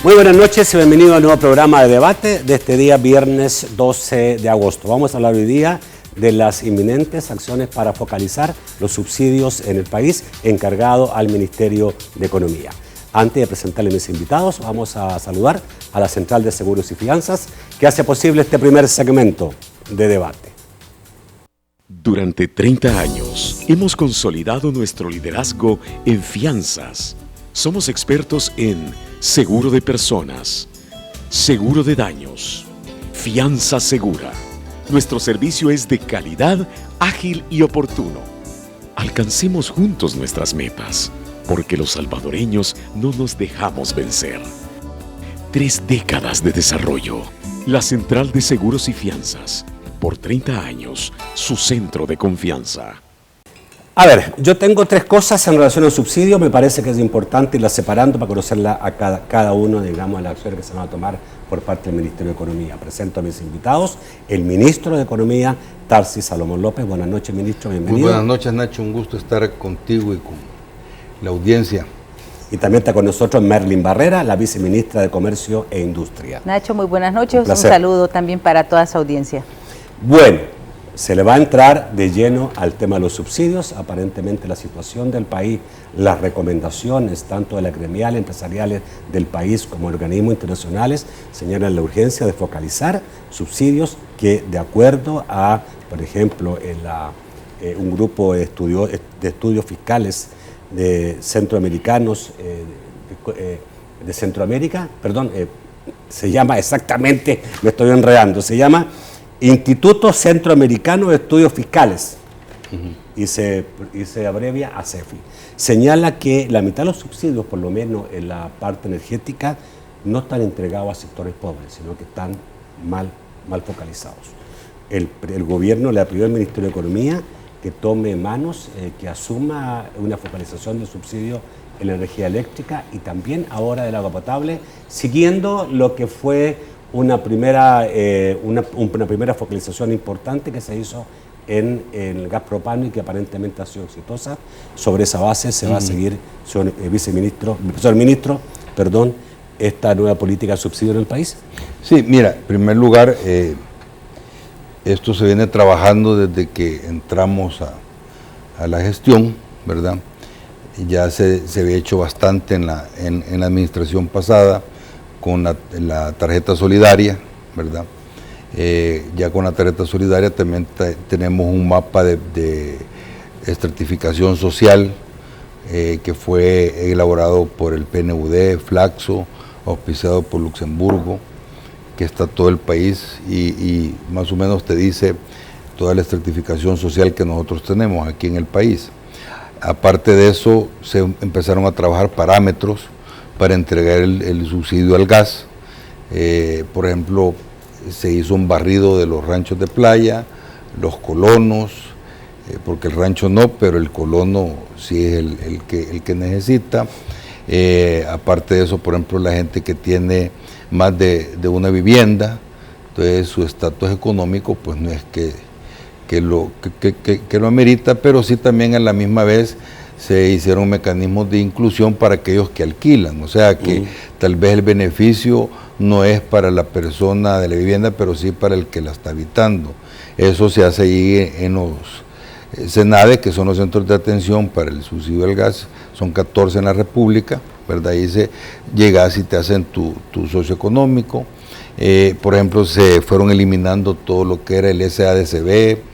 Muy buenas noches y bienvenido al nuevo programa de debate de este día viernes 12 de agosto. Vamos a hablar hoy día de las inminentes acciones para focalizar los subsidios en el país encargado al Ministerio de Economía. Antes de presentarle a mis invitados, vamos a saludar a la Central de Seguros y Fianzas que hace posible este primer segmento de debate. Durante 30 años hemos consolidado nuestro liderazgo en fianzas. Somos expertos en seguro de personas, seguro de daños, fianza segura. Nuestro servicio es de calidad, ágil y oportuno. Alcancemos juntos nuestras metas, porque los salvadoreños no nos dejamos vencer. 3 décadas de desarrollo. La Central de Seguros y Fianzas. Por 30 años, su centro de confianza. A ver, yo tengo 3 cosas en relación al subsidio, me parece que es importante irlas separando para conocerla a cada uno, digamos, de las acciones que se van a tomar por parte del Ministerio de Economía. Presento a mis invitados, el Ministro de Economía, Tarsis Salomón López. Buenas noches, Ministro, bienvenido. Muy buenas noches, Nacho, un gusto estar contigo y con la audiencia. Y también está con nosotros Merlin Barrera, la Viceministra de Comercio e Industria. Nacho, muy buenas noches, un saludo también para toda su audiencia. Bueno, se le va a entrar de lleno al tema de los subsidios. Aparentemente la situación del país, las recomendaciones tanto de las gremiales, empresariales del país como organismos internacionales señalan la urgencia de focalizar subsidios que, de acuerdo a, por ejemplo, un grupo de estudios fiscales de centroamericanos, de Centroamérica, se llama exactamente, me estoy enredando, se llama Instituto Centroamericano de Estudios Fiscales, y se abrevia a CEFI. Señala que la mitad de los subsidios, por lo menos en la parte energética, no están entregados a sectores pobres, sino que están mal focalizados. El gobierno le pidió al Ministerio de Economía que tome manos, que asuma una focalización de subsidios en la energía eléctrica y también ahora del agua potable, siguiendo lo que fue una primera focalización importante que se hizo en el gas propano y que aparentemente ha sido exitosa. Sobre esa base se va a seguir, señor ministro, esta nueva política de subsidio en el país. Sí, mira, en primer lugar, esto se viene trabajando desde que entramos a la gestión, ¿verdad? Ya se había hecho bastante en la administración pasada con la tarjeta solidaria, ¿verdad? Ya con la tarjeta solidaria también tenemos un mapa de estratificación social que fue elaborado por el PNUD, Flaxo, auspiciado por Luxemburgo, que está todo el país y más o menos te dice toda la estratificación social que nosotros tenemos aquí en el país. Aparte de eso, se empezaron a trabajar parámetros para entregar el subsidio al gas. Por ejemplo, se hizo un barrido de los ranchos de playa, los colonos, porque el rancho no, pero el colono sí es el que necesita. Aparte de eso, por ejemplo, la gente que tiene más de una vivienda, entonces su estatus económico pues no es que lo amerita, pero sí también a la misma vez se hicieron mecanismos de inclusión para aquellos que alquilan, o sea que tal vez el beneficio no es para la persona de la vivienda, pero sí para el que la está habitando. Eso se hace ahí en los CENADE, que son los centros de atención para el subsidio del gas, son 14 en la República, ¿verdad? Ahí llegas y te hacen tu socioeconómico. Por ejemplo, se fueron eliminando todo lo que era el SADCB,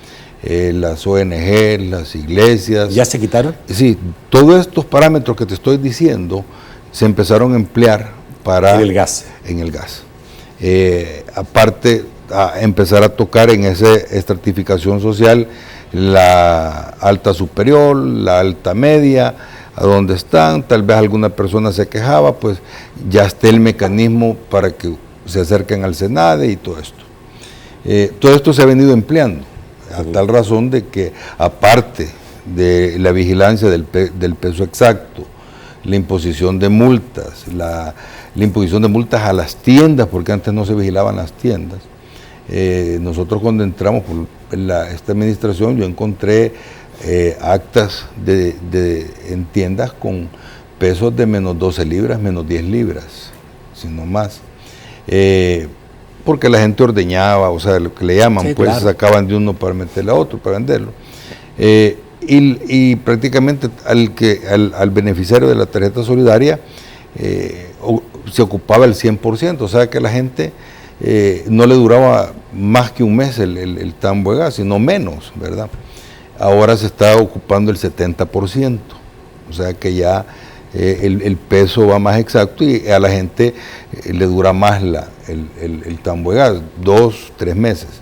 las ONG, las iglesias. ¿Ya se quitaron? Sí, todos estos parámetros que te estoy diciendo se empezaron a emplear para... En el gas. En el gas. Aparte, a empezar a tocar en esa estratificación social la alta superior, la alta media, a donde están, tal vez alguna persona se quejaba, pues ya está el mecanismo para que se acerquen al SENADE y todo esto. Todo esto se ha venido empleando, a tal razón de que aparte de la vigilancia del peso exacto, la imposición de multas, la imposición de multas a las tiendas, porque antes no se vigilaban las tiendas. Nosotros cuando entramos por esta administración, yo encontré actas en tiendas con pesos de menos 12 libras, menos 10 libras. sino más. Porque la gente ordeñaba, o sea, lo que le llaman, sí, pues claro, sacaban de uno para meterle a otro, para venderlo. Y prácticamente al beneficiario de la tarjeta solidaria se ocupaba el 100%, o sea que la gente no le duraba más que un mes el tambo de gas, sino menos, ¿verdad? Ahora se está ocupando el 70%, o sea que ya el peso va más exacto y a la gente le dura más el tambo de gas, 2, 3 meses.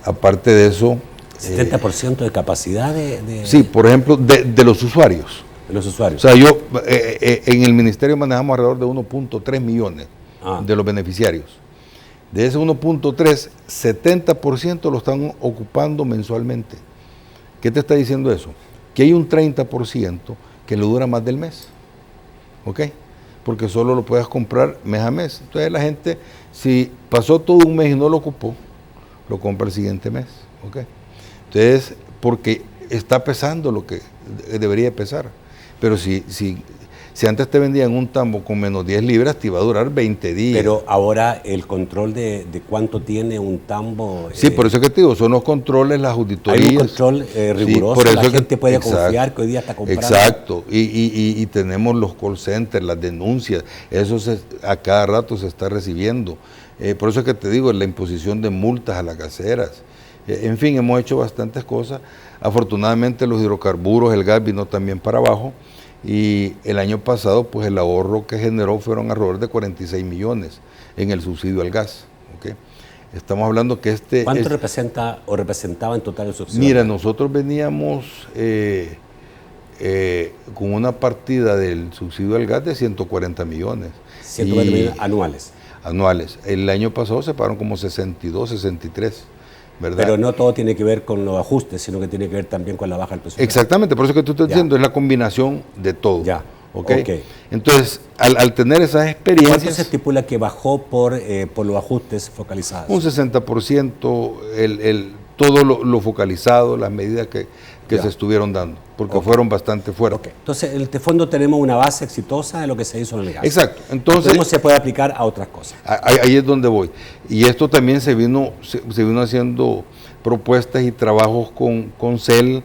Aparte de eso... 70% de capacidad de... Sí, por ejemplo, de los usuarios. De los usuarios. O sea, yo en el ministerio manejamos alrededor de 1.3 millones de los beneficiarios. De ese 1.3, 70% lo están ocupando mensualmente. ¿Qué te está diciendo eso? Que hay un 30% que le dura más del mes. ¿Ok? Porque solo lo puedes comprar mes a mes. Entonces la gente, si pasó todo un mes y no lo ocupó, lo compra el siguiente mes. ¿Ok? Entonces, porque está pesando lo que debería pesar. Pero si antes te vendían un tambo con menos 10 libras, te iba a durar 20 días. Pero ahora el control de cuánto tiene un tambo... Sí, por eso es que te digo, son los controles, las auditorías. Hay un control riguroso, sí, por eso la gente puede confiar que hoy día está comprando. Exacto, y tenemos los call centers, las denuncias, eso a cada rato se está recibiendo. Por eso es que te digo, la imposición de multas a las gaseras. En fin, hemos hecho bastantes cosas. Afortunadamente los hidrocarburos, el gas vino también para abajo y el año pasado pues el ahorro que generó fueron alrededor de 46 millones en el subsidio al gas. ¿Okay? Estamos hablando que ¿Cuánto representa o representaba en total el subsidio? Mira, nosotros veníamos con una partida del subsidio al gas de 140 millones. 140 millones anuales. Anuales. El año pasado se pagaron como 62, 63. ¿verdad? Pero no todo tiene que ver con los ajustes, sino que tiene que ver también con la baja del presupuesto. Exactamente, por eso que tú estás diciendo, es la combinación de todo. Ya. ¿Okay? Entonces, al tener esas experiencias... ¿Cuánto se estipula que bajó por los ajustes focalizados? Un 60%, todo lo focalizado, las medidas que se estuvieron dando, porque fueron bastante fuertes. Entonces, en este fondo tenemos una base exitosa de lo que se hizo en el gas. Exacto. Entonces, ¿cómo se puede aplicar a otras cosas? Ahí es donde voy. Y esto también se vino haciendo propuestas y trabajos con CEL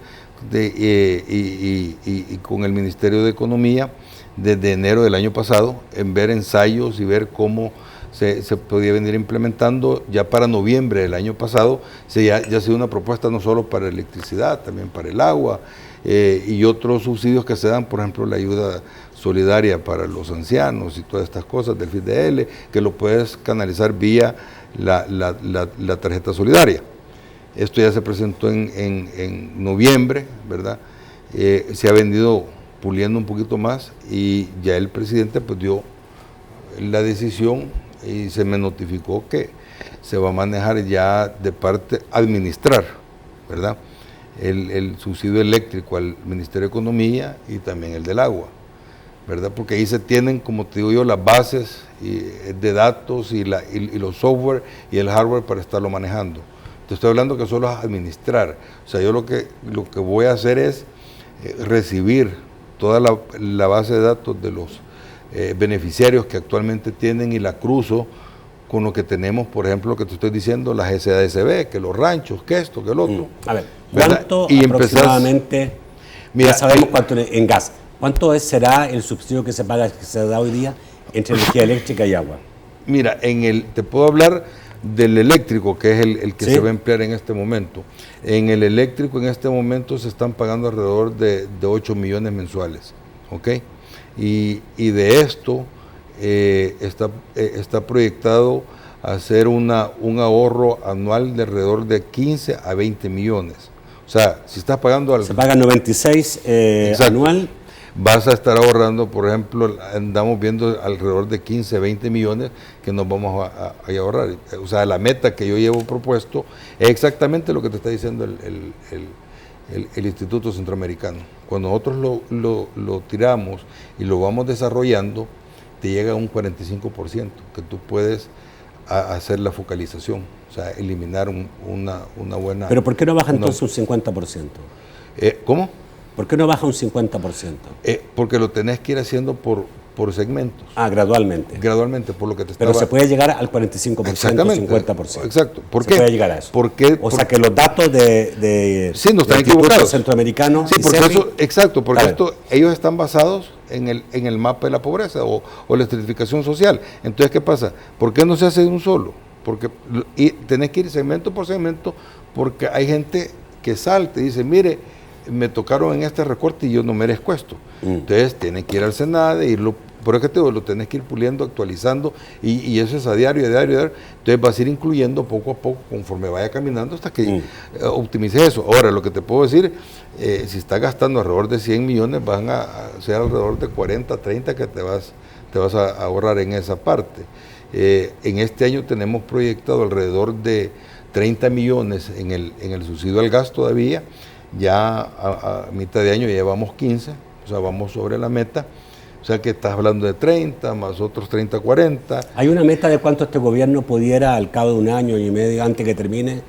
y con el Ministerio de Economía desde enero del año pasado, en ver ensayos y ver cómo se podía venir implementando. Ya para noviembre del año pasado ya ha sido una propuesta no solo para electricidad, también para el agua y otros subsidios que se dan, por ejemplo la ayuda solidaria para los ancianos y todas estas cosas del FIDL, que lo puedes canalizar vía la tarjeta solidaria. Esto ya se presentó en noviembre, ¿verdad? Se ha venido puliendo un poquito más y ya el presidente pues dio la decisión y se me notificó que se va a manejar ya de parte administrar, ¿verdad? El subsidio eléctrico al Ministerio de Economía y también el del agua, ¿verdad? Porque ahí se tienen, como te digo yo, las bases de datos y los software y el hardware para estarlo manejando. Te estoy hablando que solo es administrar. O sea, yo lo que voy a hacer es recibir toda la base de datos de los beneficiarios que actualmente tienen y la cruzo con lo que tenemos, por ejemplo, lo que te estoy diciendo, las SADCB, que los ranchos, que esto, que el otro. A ver, ¿cuánto aproximadamente, mira, ya sabemos cuánto en gas, cuánto será el subsidio que se paga, que se da hoy día entre energía eléctrica y agua? Mira, te puedo hablar del eléctrico, que es el que se va a emplear en este momento. En el eléctrico en este momento se están pagando alrededor de 8 millones mensuales, ¿ok? Y de esto está proyectado hacer un ahorro anual de alrededor de 15 a 20 millones. O sea, si estás pagando... Se paga 96 anual. Vas a estar ahorrando, por ejemplo, andamos viendo alrededor de 15, 20 millones que nos vamos a ahorrar. O sea, la meta que yo llevo propuesto es exactamente lo que te está diciendo el Instituto Centroamericano. Cuando nosotros lo tiramos y lo vamos desarrollando, te llega a un 45%, que tú puedes hacer la focalización, o sea, eliminar una buena... ¿Pero por qué no baja entonces un 50%? ¿Cómo? ¿Por qué no baja un 50%? Porque lo tenés que ir haciendo por por segmentos. Gradualmente. Gradualmente, por lo que te estaba... Pero se puede llegar al 45%, 50%. Exacto. ¿Por se qué? puede llegar a eso. ¿Por qué? O sea que los datos de sí, no están del Instituto equivocados. Centroamericano. Sí, porque eso, exacto, porque Claro. esto, ellos están basados en el mapa de la pobreza o la estratificación social. Entonces, ¿qué pasa? ¿Por qué no se hace de un solo? Porque tenés que ir segmento por segmento, porque hay gente que salta y dice, mire, me tocaron en este recorte y yo no merezco esto. Entonces, tenés que ir al Senade, por eso que te digo, lo tenés que ir puliendo, actualizando, y eso es a diario. Entonces vas a ir incluyendo poco a poco, conforme vaya caminando, hasta que optimices eso. Ahora, lo que te puedo decir, si estás gastando alrededor de 100 millones, van a ser alrededor de 40, 30 que te vas a ahorrar en esa parte. En este año tenemos proyectado alrededor de 30 millones en el subsidio al gas todavía. Ya a mitad de año ya llevamos 15, o sea, vamos sobre la meta. O sea que estás hablando de 30, más otros 30, 40. ¿Hay una meta de cuánto este gobierno pudiera, al cabo de un año y medio, antes que termine,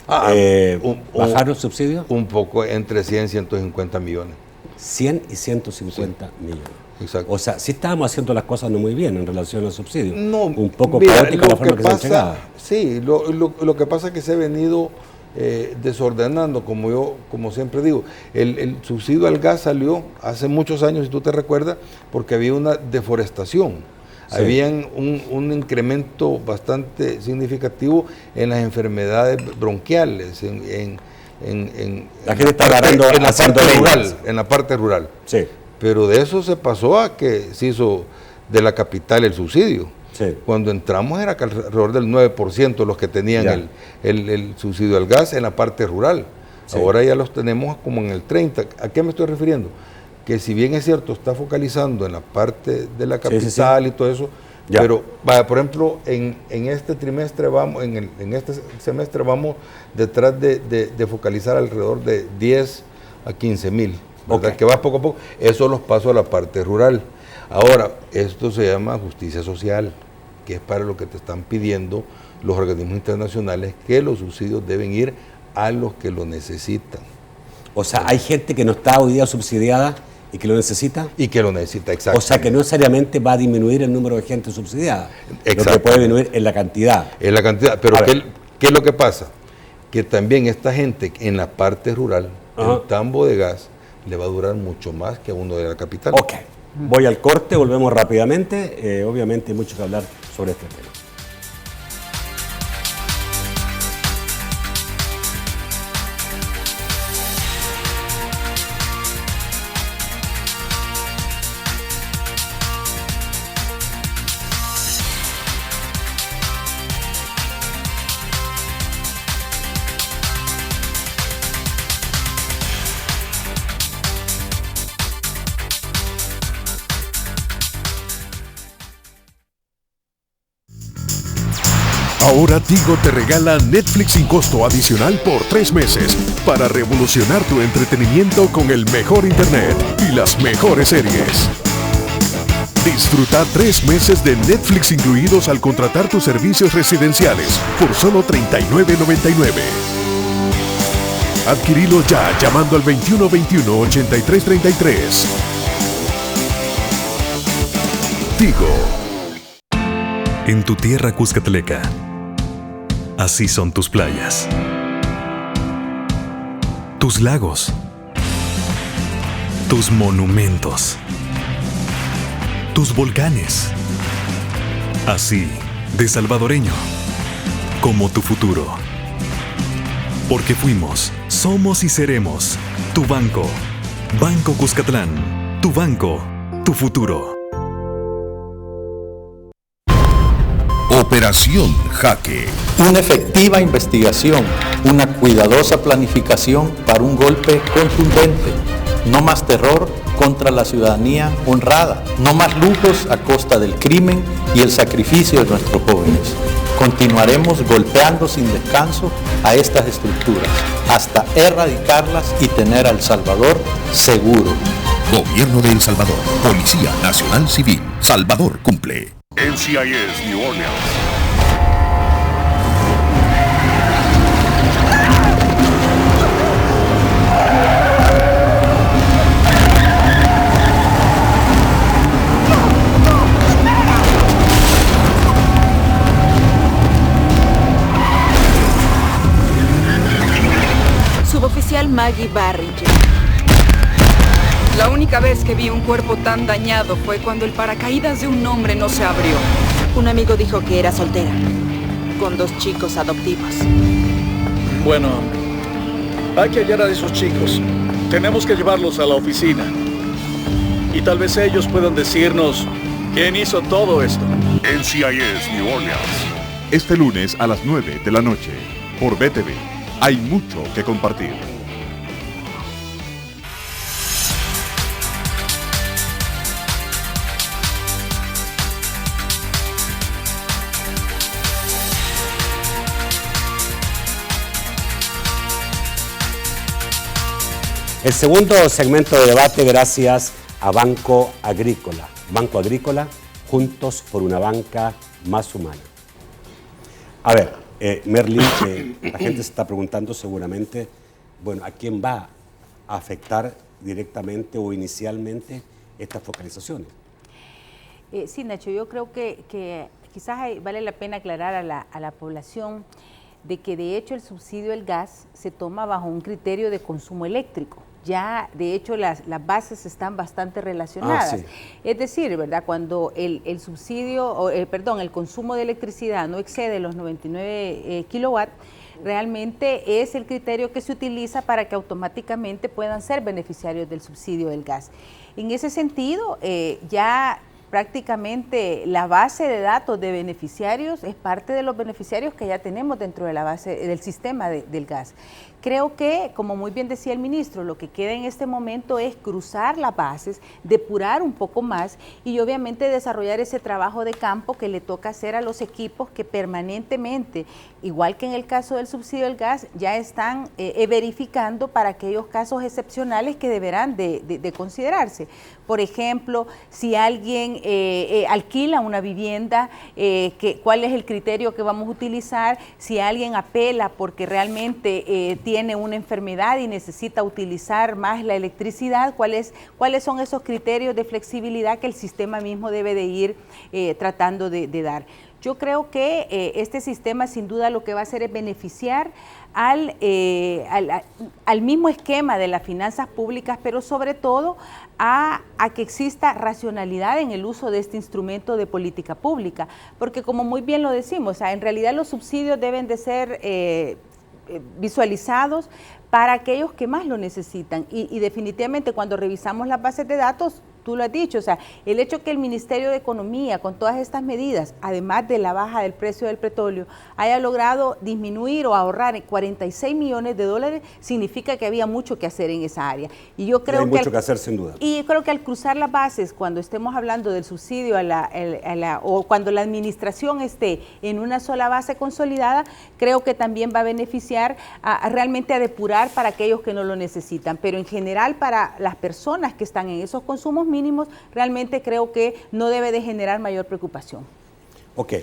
bajar los subsidios? Un poco, entre 100 y 150 millones. 100 y 150 millones. Exacto. O sea, sí estábamos haciendo las cosas no muy bien en relación a los subsidios. No, un poco mira, caótica la forma que se han llegado. Sí, lo que pasa es que se ha venido desordenando, como siempre digo. El subsidio al gas salió hace muchos años, si tú te recuerdas, porque había una deforestación. Sí. Había un incremento bastante significativo en las enfermedades bronquiales, en la gente está agarrando en la parte rural. Sí. Pero de eso se pasó a que se hizo de la capital el subsidio. Sí. Cuando entramos era alrededor del 9% los que tenían el subsidio al gas en la parte rural. Sí. Ahora ya los tenemos como en el 30%. ¿A qué me estoy refiriendo? Que si bien es cierto, está focalizando en la parte de la capital y todo eso, pero por ejemplo, en este trimestre en este semestre vamos detrás de focalizar alrededor de 10 a 15 mil. ¿Verdad? Que va poco a poco, eso los paso a la parte rural. Ahora, esto se llama justicia social, que es para lo que te están pidiendo los organismos internacionales, que los subsidios deben ir a los que lo necesitan. O sea, hay gente que no está hoy día subsidiada y que lo necesita. Y que lo necesita, exacto. O sea, que no necesariamente va a disminuir el número de gente subsidiada. Exacto. Lo que puede disminuir es la cantidad. Es la cantidad, pero ¿qué es lo que pasa? Que también esta gente en la parte rural, el tambo de gas, le va a durar mucho más que a uno de la capital. Ok, voy al corte, volvemos rápidamente. Obviamente hay mucho que hablar sobre este tema. Ahora Tigo te regala Netflix sin costo adicional por 3 meses para revolucionar tu entretenimiento con el mejor internet y las mejores series. Disfruta 3 meses de Netflix incluidos al contratar tus servicios residenciales por solo $39.99. Adquirilo ya llamando al 2121-8333. Tigo. En tu tierra cuscatleca, así son tus playas, tus lagos, tus monumentos, tus volcanes. Así, de salvadoreño, como tu futuro. Porque fuimos, somos y seremos tu banco. Banco Cuscatlán, tu banco, tu futuro. Operación Jaque. Una efectiva investigación, una cuidadosa planificación para un golpe contundente. No más terror contra la ciudadanía honrada. No más lujos a costa del crimen y el sacrificio de nuestros jóvenes. Continuaremos golpeando sin descanso a estas estructuras hasta erradicarlas y tener a El Salvador seguro. Gobierno de El Salvador. Policía Nacional Civil. Salvador cumple. NCIS New Orleans. Maggie Barringer. La única vez que vi un cuerpo tan dañado fue cuando el paracaídas de un hombre no se abrió. Un amigo dijo que era soltera, con 2 chicos adoptivos. Bueno, hay que hallar a esos chicos. Tenemos que llevarlos a la oficina. Y tal vez ellos puedan decirnos quién hizo todo esto. NCIS New Orleans. Este lunes a las 9 de la noche, por BTV. Hay mucho que compartir. El segundo segmento de debate gracias a Banco Agrícola. Banco Agrícola, juntos por una banca más humana. A ver, Merlin, la gente se está preguntando seguramente, bueno, ¿a quién va a afectar directamente o inicialmente estas focalizaciones? Sí, Nacho, yo creo que quizás vale la pena aclarar a la población de que de hecho el subsidio del gas se toma bajo un criterio de consumo eléctrico. Ya, de hecho, las bases están bastante relacionadas. Sí. Es decir, ¿verdad? Cuando el subsidio, el consumo de electricidad no excede los 99 kilowatts, realmente es el criterio que se utiliza para que automáticamente puedan ser beneficiarios del subsidio del gas. En ese sentido, ya prácticamente la base de datos de beneficiarios es parte de los beneficiarios que ya tenemos dentro de la base del sistema del gas. Creo que, como muy bien decía el ministro, lo que queda en este momento es cruzar las bases, depurar un poco más y obviamente desarrollar ese trabajo de campo que le toca hacer a los equipos que permanentemente, igual que en el caso del subsidio del gas, ya están verificando para aquellos casos excepcionales que deberán de considerarse. Por ejemplo, si alguien alquila una vivienda, ¿cuál es el criterio que vamos a utilizar? Si alguien apela porque realmente tiene una enfermedad y necesita utilizar más la electricidad, ¿cuáles son esos criterios de flexibilidad que el sistema mismo debe de ir tratando de dar? Yo creo que este sistema sin duda lo que va a hacer es beneficiar al mismo esquema de las finanzas públicas, pero sobre todo a que exista racionalidad en el uso de este instrumento de política pública, porque como muy bien lo decimos, en realidad los subsidios deben de ser visualizados para aquellos que más lo necesitan y definitivamente cuando revisamos las bases de datos, tú lo has dicho, o sea, el hecho que el Ministerio de Economía con todas estas medidas, además de la baja del precio del petróleo, haya logrado disminuir o ahorrar $46 millones, significa que había mucho que hacer en esa área. Y yo creo hay mucho que hacer sin duda. Y yo creo que al cruzar las bases, cuando estemos hablando del subsidio o cuando la administración esté en una sola base consolidada, creo que también va a beneficiar realmente a depurar para aquellos que no lo necesitan. Pero en general para las personas que están en esos consumos mínimos, realmente creo que no debe de generar mayor preocupación. Ok,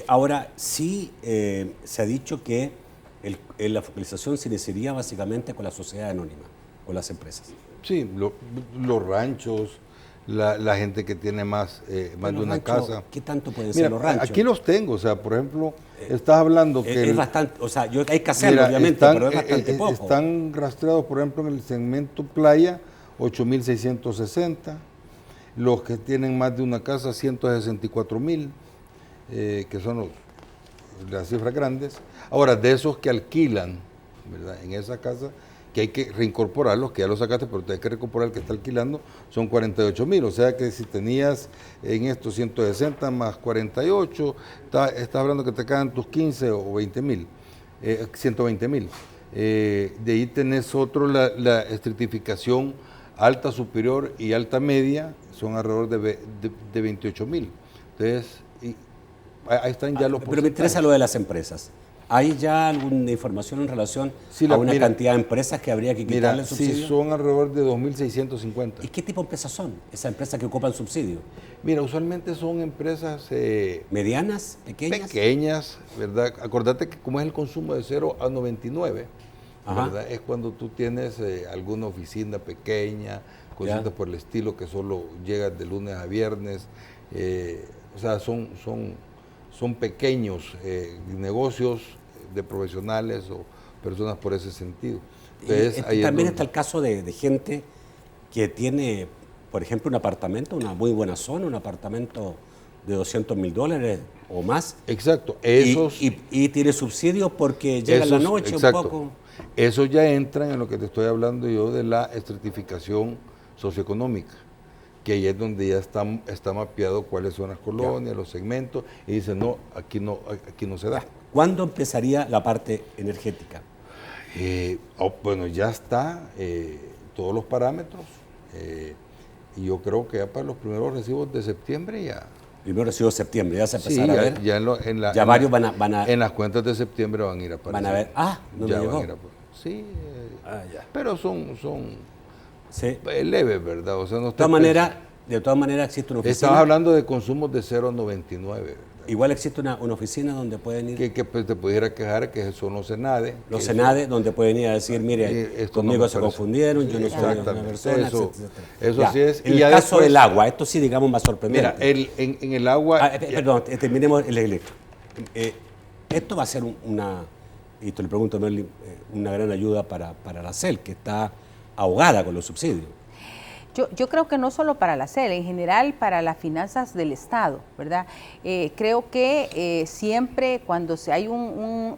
ahora sí se ha dicho que la focalización se iniciaría básicamente con la sociedad anónima, con las empresas. Sí, los ranchos, la gente que tiene más de una casa. ¿Qué tanto pueden ser los ranchos? Aquí los tengo, o sea, por ejemplo, estás hablando que... Es bastante, o sea, hay que hacerlo obviamente, pero es bastante poco. Están rastreados, por ejemplo, en el segmento playa, 8.660. Los que tienen más de una casa, 164.000, que son las cifras grandes. Ahora, de esos que alquilan, ¿verdad?, en esa casa, que hay que reincorporarlos, que ya los sacaste, pero te hay que reincorporar el que está alquilando, son 48.000. O sea que si tenías en estos 160 más 48, estás hablando que te quedan tus 15 o 20.000, 120.000. De ahí tenés otro, la estratificación alta, superior y alta media, son alrededor de 28.000. Entonces, ahí están ya los porcentajes. Pero me interesa lo de las empresas. ¿Hay ya alguna información en relación a una cantidad de empresas que habría que quitarle el subsidio? Sí, son alrededor de 2.650. ¿Y qué tipo de empresas son esas empresas que ocupan subsidio? Mira, usualmente son empresas... ¿medianas? ¿Pequeñas? Pequeñas, ¿verdad? Acordate que como es el consumo de 0 a 99, ¿verdad?, es cuando tú tienes alguna oficina pequeña, cositas por el estilo que solo llega de lunes a viernes. O sea, son pequeños negocios de profesionales personas por ese sentido. Entonces, también está el caso de gente que tiene, por ejemplo, un apartamento, una muy buena zona, un apartamento de $200,000 o más. Exacto. Y tiene subsidios porque llega en la noche un poco. Eso ya entran en lo que te estoy hablando yo de la estratificación socioeconómica, que ahí es donde ya está mapeado cuáles son las colonias, los segmentos, y dicen, no, aquí no se da. ¿Cuándo empezaría la parte energética? Bueno, ya está todos los parámetros, y yo creo que ya para los primeros recibos de septiembre ya. Primero recibo de septiembre, ya se empezará a ver. Ya varios van a... En las cuentas de septiembre van a ir a aparecer. Van a ver, no ya me llegó. Sí, ya. pero son sí. Leves, ¿verdad? O sea, no de todas maneras existe una oficina. Estamos hablando de consumos de 0,99, ¿verdad? Igual existe una oficina donde pueden ir. Que pues, te pudiera quejar que son los SENADE. Los SENADE, donde pueden ir a decir, mire, conmigo se confundieron, yo no soy una persona, eso ya. sí es. En el caso del agua, esto sí, digamos, más sorprendente. Mira, en el agua... perdón, terminemos el electro. Esto va a ser y te lo pregunto, Merly, una gran ayuda para la CEL, que está ahogada con los subsidios. Yo creo que no solo para la CEL, en general para las finanzas del Estado, ¿verdad? Creo que siempre cuando hay un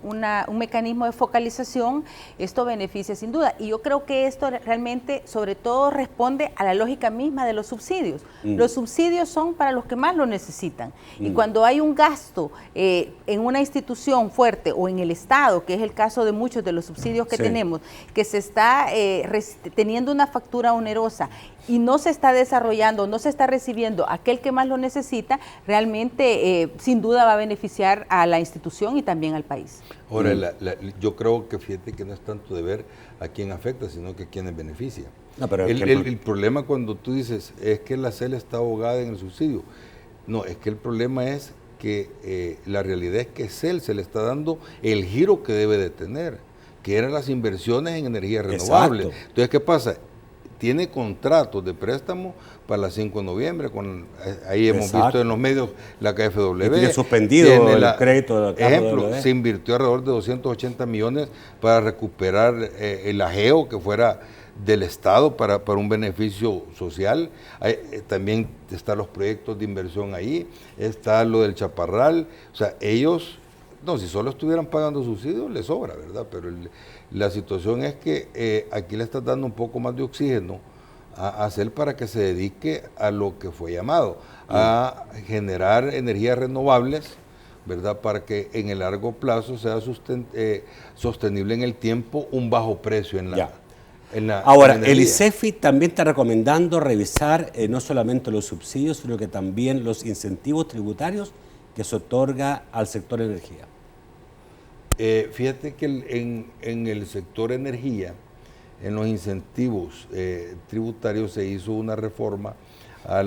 mecanismo de focalización, esto beneficia sin duda. Y yo creo que esto realmente, sobre todo, responde a la lógica misma de los subsidios. Los subsidios son para los que más lo necesitan. Y cuando hay un gasto en una institución fuerte o en el Estado, que es el caso de muchos de los subsidios que tenemos, que se está teniendo una factura onerosa y no se está desarrollando, no se está recibiendo aquel que más lo necesita, realmente sin duda va a beneficiar a la institución y también al país. Ahora, yo creo que fíjate que no es tanto de ver a quién afecta, sino que a quiénes beneficia. No, pero el problema cuando tú dices es que la CEL está ahogada en el subsidio, no, es que el problema es que la realidad es que CEL se le está dando el giro que debe de tener, que eran las inversiones en energía renovable. Exacto. Entonces, ¿qué pasa? Tiene contratos de préstamo para el 5 de noviembre, ahí hemos visto en los medios la KfW. Y tiene suspendido el crédito de la KfW. Ejemplo, se invirtió alrededor de 280 millones para recuperar el ajeo que fuera del Estado para un beneficio social. También están los proyectos de inversión ahí, está lo del Chaparral. O sea, ellos, no, si solo estuvieran pagando subsidios, les sobra, ¿verdad? Pero la situación es que aquí le estás dando un poco más de oxígeno a CEL para que se dedique a lo que fue llamado, a generar energías renovables, ¿verdad? Para que en el largo plazo sea sostenible en el tiempo un bajo precio en la... Ahora, el ICEFI también está recomendando revisar no solamente los subsidios, sino que también los incentivos tributarios que se otorga al sector energía. Fíjate que en el sector energía, en los incentivos tributarios se hizo una reforma a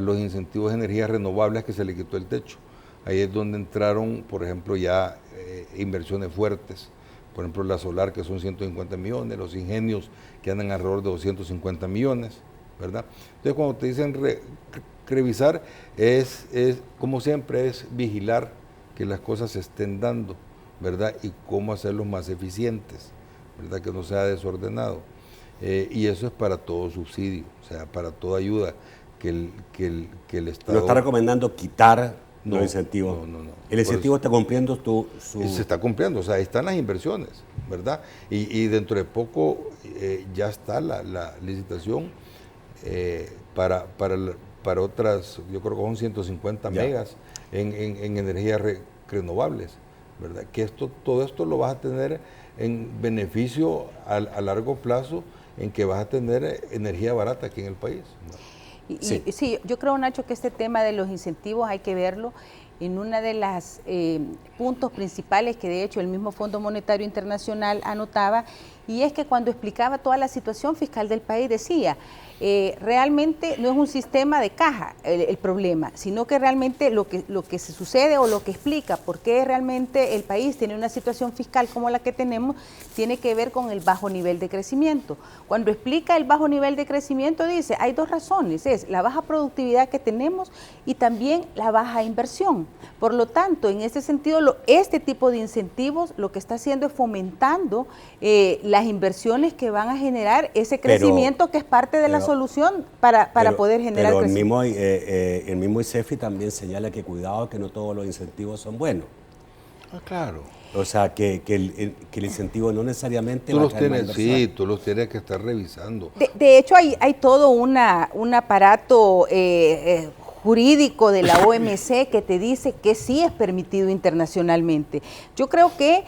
los incentivos de energías renovables, que se le quitó el techo. Ahí es donde entraron, por ejemplo, ya inversiones fuertes. Por ejemplo, la solar, que son 150 millones, los ingenios, que andan alrededor de 250 millones, ¿verdad? Entonces, cuando te dicen revisar, es como siempre, es vigilar que las cosas se estén dando, ¿verdad? Y cómo hacerlos más eficientes, ¿verdad? Que no sea desordenado. Y eso es para todo subsidio, o sea, para toda ayuda que el Estado... ¿No está recomendando quitar los incentivos? No. ¿El incentivo está cumpliendo Se está cumpliendo, o sea, ahí están las inversiones, ¿verdad? Y dentro de poco ya está la licitación para otras, yo creo que son 150 megas en energías renovables, ¿verdad? Que todo esto lo vas a tener en beneficio a largo plazo, en que vas a tener energía barata aquí en el país, ¿no? Sí, yo creo, Nacho, que este tema de los incentivos hay que verlo en una de las puntos principales que de hecho el mismo Fondo Monetario Internacional anotaba, y es que cuando explicaba toda la situación fiscal del país decía, realmente no es un sistema de caja el problema, sino que realmente lo que se sucede o lo que explica por qué realmente el país tiene una situación fiscal como la que tenemos, tiene que ver con el bajo nivel de crecimiento. Cuando explica el bajo nivel de crecimiento dice, hay dos razones, es la baja productividad que tenemos y también la baja inversión. Por lo tanto, en ese sentido, este tipo de incentivos lo que está haciendo es fomentando las inversiones que van a generar ese crecimiento que es parte de la solución para poder generar crecimiento. Pero el mismo ICEFI también señala que cuidado que no todos los incentivos son buenos. Claro. O sea, que el incentivo no necesariamente va a traer más inversión. Sí, tú los tienes que estar revisando. De hecho, hay todo un aparato jurídico de la OMC que te dice que sí es permitido internacionalmente. Yo creo que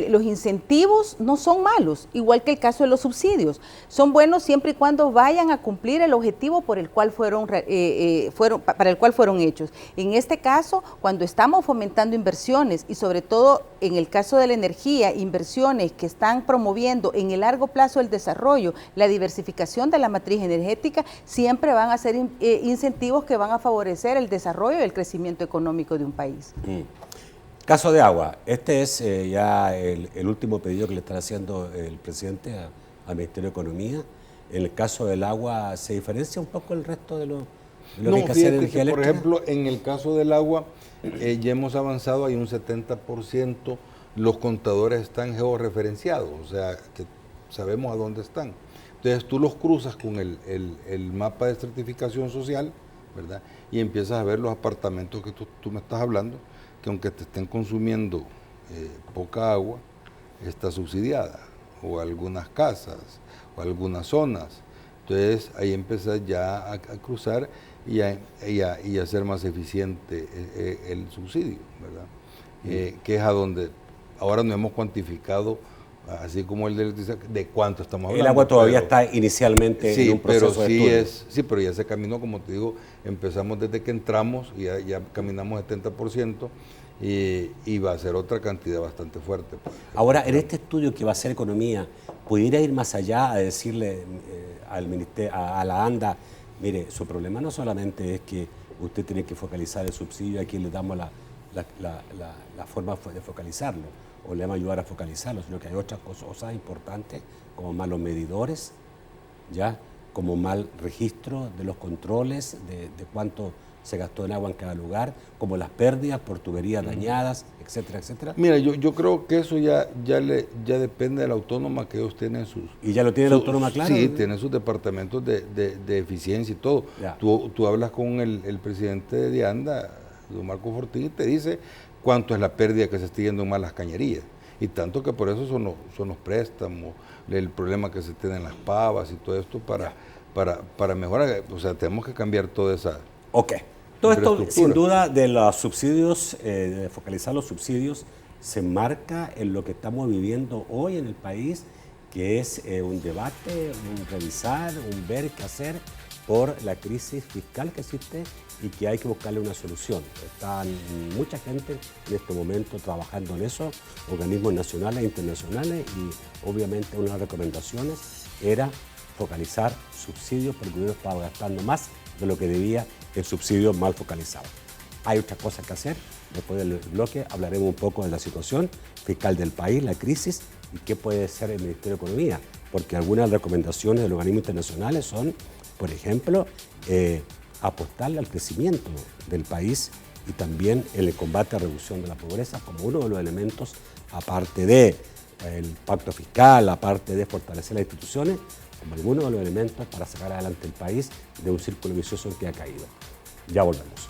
los incentivos no son malos, igual que el caso de los subsidios. Son buenos siempre y cuando vayan a cumplir el objetivo por el cual para el cual fueron hechos. En este caso, cuando estamos fomentando inversiones y sobre todo en el caso de la energía, inversiones que están promoviendo en el largo plazo el desarrollo, la diversificación de la matriz energética, siempre van a ser incentivos que van a favorecer el desarrollo y el crecimiento económico de un país. Caso de agua. Este es ya el último pedido que le está haciendo el presidente al Ministerio de Economía. En el caso del agua, ¿se diferencia un poco el resto de lo que hay que hacer en energía eléctrica? Por ejemplo, en el caso del agua, ya hemos avanzado, hay un 70%, los contadores están georreferenciados, o sea, que sabemos a dónde están. Entonces tú los cruzas con el mapa de certificación social, ¿verdad? Y empiezas a ver los apartamentos que tú me estás hablando, que aunque te estén consumiendo poca agua, está subsidiada, o algunas casas, o algunas zonas. Entonces ahí empiezas ya a cruzar y a ser más eficiente el subsidio, ¿verdad? Que es a donde ahora no hemos cuantificado, así como el de cuánto estamos hablando. El agua todavía está inicialmente en un proceso de estudio. Sí, pero ya se caminó, como te digo, empezamos desde que entramos y ya caminamos 70% y va a ser otra cantidad bastante fuerte. Ahora, en este estudio que va a hacer Economía, ¿pudiera ir más allá a decirle al ministerio, a la ANDA, mire, su problema no solamente es que usted tiene que focalizar el subsidio, aquí le damos la forma de focalizarlo, o le vamos a ayudar a focalizarlo, sino que hay otras cosas importantes, como malos medidores, ¿ya? Como mal registro de los controles, de cuánto se gastó en agua en cada lugar, como las pérdidas por tuberías dañadas, etcétera, etcétera. Mira, yo creo que eso ya depende de la autónoma que ellos tienen sus... ¿Y ya lo tiene la autónoma claro? Sí, tienen sus departamentos de eficiencia y todo. Tú hablas con el presidente de ANDA, don Marco Fortín, y te dice cuánto es la pérdida que se está yendo en malas cañerías. Y tanto que por eso son los préstamos, el problema que se tiene en las pavas y todo esto para mejorar. O sea, tenemos que cambiar toda esa... Ok. Todo esto, sin duda, de los subsidios, de focalizar los subsidios, se marca en lo que estamos viviendo hoy en el país, que es un debate, un revisar, un ver qué hacer por la crisis fiscal que existe y que hay que buscarle una solución. Está mucha gente en este momento trabajando en eso, organismos nacionales e internacionales, y obviamente una de las recomendaciones era focalizar subsidios porque uno estaba gastando más de lo que debía el subsidio mal focalizado. Hay otras cosas que hacer. Después del bloque hablaremos un poco de la situación fiscal del país, la crisis y qué puede ser el Ministerio de Economía, porque algunas de las recomendaciones de los organismos internacionales son, por ejemplo, apostarle al crecimiento del país y también en el combate a reducción de la pobreza como uno de los elementos, aparte del pacto fiscal, aparte de fortalecer las instituciones, como alguno de los elementos para sacar adelante el país de un círculo vicioso en que ha caído. Ya volvemos.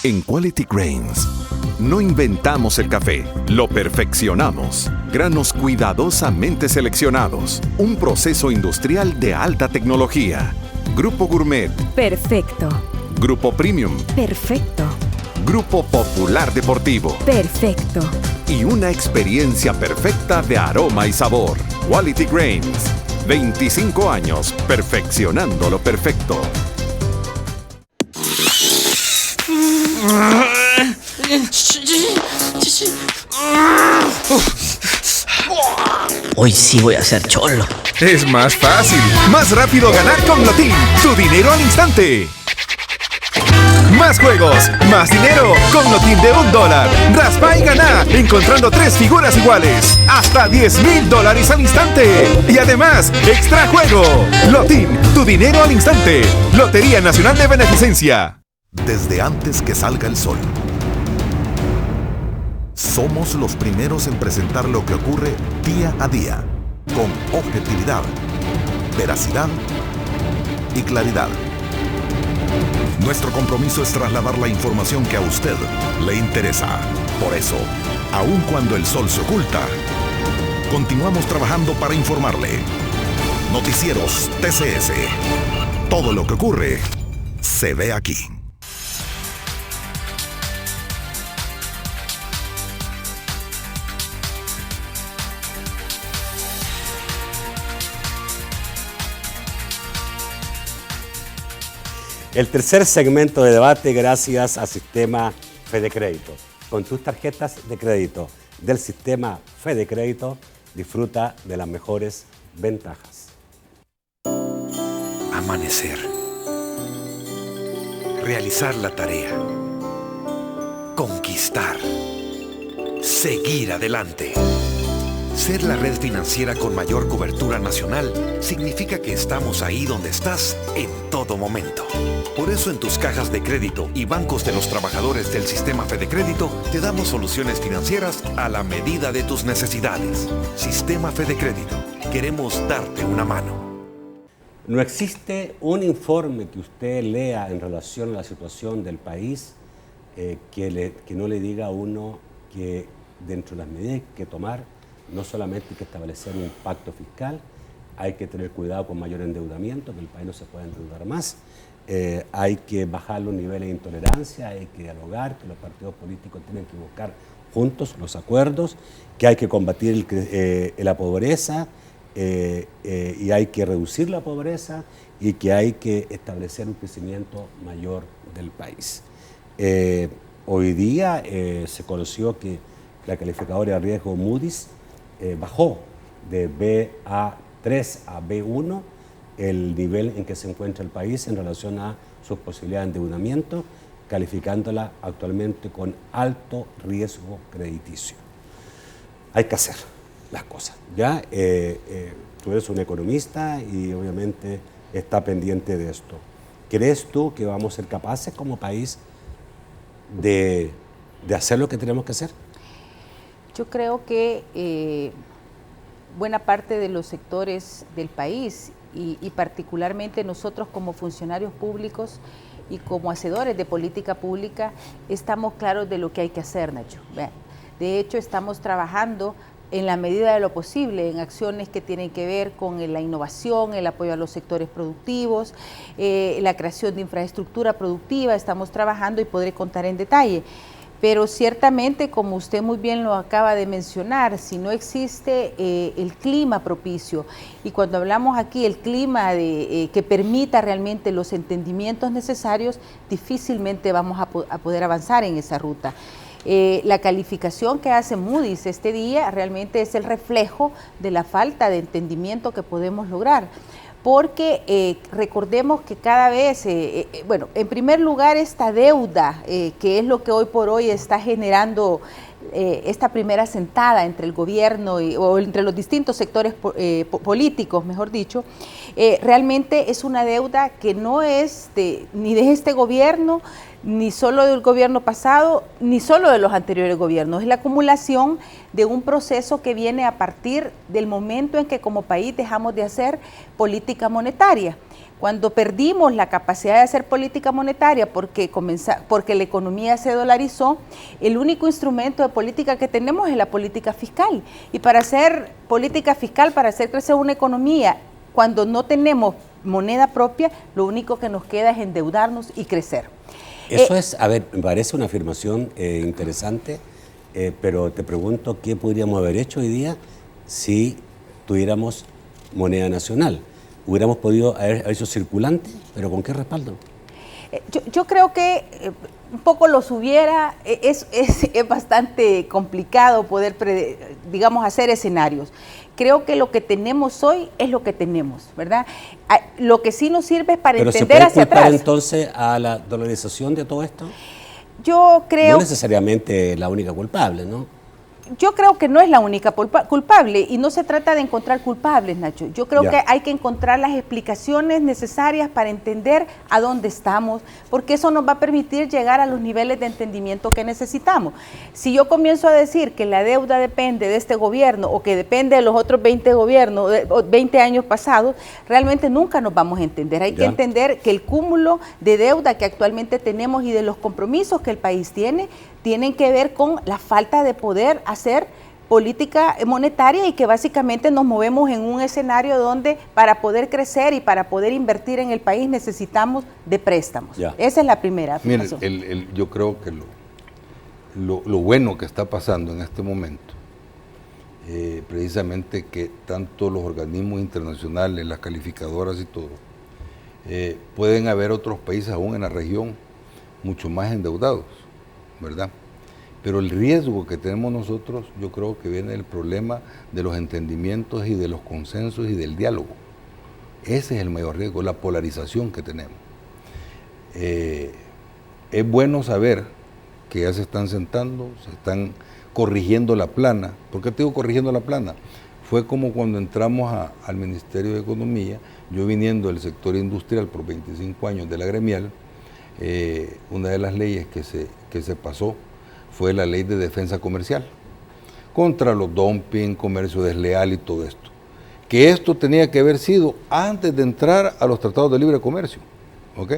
En Quality Grains, No inventamos el café, lo perfeccionamos. Granos cuidadosamente seleccionados. Un proceso industrial de alta tecnología. Grupo Gourmet. Perfecto. Grupo Premium. Perfecto. Grupo Popular Deportivo. Perfecto. Y una experiencia perfecta de aroma y sabor. Quality Grains. 25 años perfeccionando lo perfecto. Hoy sí voy a ser cholo. Es más fácil, más rápido ganar con Lotín. Tu dinero al instante. Más juegos, más dinero con Lotín de $1. Raspa y gana, encontrando 3 figuras iguales. Hasta $10,000 al instante. Y además, extra juego. Lotín, tu dinero al instante. Lotería Nacional de Beneficencia. Desde antes que salga el sol. Somos los primeros en presentar lo que ocurre día a día, con objetividad, veracidad y claridad. Nuestro compromiso es trasladar la información que a usted le interesa. Por eso, aun cuando el sol se oculta, continuamos trabajando para informarle. Noticieros TCS. Todo lo que ocurre se ve aquí. El tercer segmento de debate gracias al sistema FedeCrédito. Con tus tarjetas de crédito del sistema FedeCrédito, disfruta de las mejores ventajas. Amanecer. Realizar la tarea. Conquistar. Seguir adelante. Ser la red financiera con mayor cobertura nacional significa que estamos ahí donde estás en todo momento. Por eso en tus cajas de crédito y bancos de los trabajadores del sistema FedeCrédito te damos soluciones financieras a la medida de tus necesidades. Sistema FedeCrédito. Queremos darte una mano. No existe un informe que usted lea en relación a la situación del país que no le diga a uno que dentro de las medidas que hay que tomar, no solamente hay que establecer un pacto fiscal, hay que tener cuidado con mayor endeudamiento, que el país no se puede endeudar más, hay que bajar los niveles de intolerancia, hay que dialogar, que los partidos políticos tienen que buscar juntos los acuerdos, que hay que combatir la pobreza y hay que reducir la pobreza y que hay que establecer un crecimiento mayor del país. Hoy día se conoció que la calificadora de riesgo Moody's bajó de BA3 a B1 el nivel en que se encuentra el país en relación a sus posibilidades de endeudamiento, calificándola actualmente con alto riesgo crediticio. Hay que hacer las cosas. Ya tú eres un economista y obviamente está pendiente de esto. ¿Crees tú que vamos a ser capaces como país de hacer lo que tenemos que hacer? Yo creo que buena parte de los sectores del país y particularmente nosotros como funcionarios públicos y como hacedores de política pública estamos claros de lo que hay que hacer, Nacho. De hecho, estamos trabajando en la medida de lo posible en acciones que tienen que ver con la innovación, el apoyo a los sectores productivos, la creación de infraestructura productiva, estamos trabajando y podré contar en detalle. Pero ciertamente, como usted muy bien lo acaba de mencionar, si no existe el clima propicio, y cuando hablamos aquí el clima que permita realmente los entendimientos necesarios, difícilmente vamos a poder avanzar en esa ruta. La calificación que hace Moody's este día realmente es el reflejo de la falta de entendimiento que podemos lograr. Porque recordemos que cada vez, bueno, en primer lugar esta deuda, que es lo que hoy por hoy está generando esta primera sentada entre el gobierno o entre los distintos sectores políticos, mejor dicho, realmente es una deuda que no es ni de este gobierno, ni solo del gobierno pasado, ni solo de los anteriores gobiernos. Es la acumulación de un proceso que viene a partir del momento en que como país dejamos de hacer política monetaria. Cuando perdimos la capacidad de hacer política monetaria porque la economía se dolarizó, el único instrumento de política que tenemos es la política fiscal. Y para hacer política fiscal, para hacer crecer una economía, cuando no tenemos moneda propia, lo único que nos queda es endeudarnos y crecer. Eso es, a ver, me parece una afirmación interesante, pero te pregunto, ¿qué podríamos haber hecho hoy día si tuviéramos moneda nacional? ¿Hubiéramos podido haber hecho circulante, pero con qué respaldo? Yo creo que un poco los hubiera, es bastante complicado poder, digamos, hacer escenarios. Creo que lo que tenemos hoy es lo que tenemos, ¿verdad? Lo que sí nos sirve es para entender hacia atrás. ¿Pero se puede culpar entonces a la dolarización de todo esto? Yo creo... No necesariamente la única culpable, ¿no? Yo creo que no es la única culpable y no se trata de encontrar culpables, Nacho. Yo creo que hay que encontrar las explicaciones necesarias para entender a dónde estamos, porque eso nos va a permitir llegar a los niveles de entendimiento que necesitamos. Si yo comienzo a decir que la deuda depende de este gobierno o que depende de los otros 20 gobiernos, 20 años pasados, realmente nunca nos vamos a entender. Hay que entender que el cúmulo de deuda que actualmente tenemos y de los compromisos que el país tienen que ver con la falta de poder hacer política monetaria y que básicamente nos movemos en un escenario donde para poder crecer y para poder invertir en el país necesitamos de préstamos. Esa es la primera afirmación. Miren, yo creo que lo bueno que está pasando en este momento, precisamente que tanto los organismos internacionales, las calificadoras y todo, pueden haber otros países aún en la región mucho más endeudados, ¿verdad? Pero el riesgo que tenemos nosotros, yo creo que viene del problema de los entendimientos y de los consensos y del diálogo. Ese es el mayor riesgo, la polarización que tenemos. Es bueno saber que ya se están sentando, se están corrigiendo la plana. ¿Por qué te digo corrigiendo la plana? Fue como cuando entramos al Ministerio de Economía, yo viniendo del sector industrial por 25 años de la gremial, una de las leyes que se pasó fue la ley de defensa comercial, contra los dumping, comercio desleal y todo esto. Que esto tenía que haber sido antes de entrar a los tratados de libre comercio, ¿ok?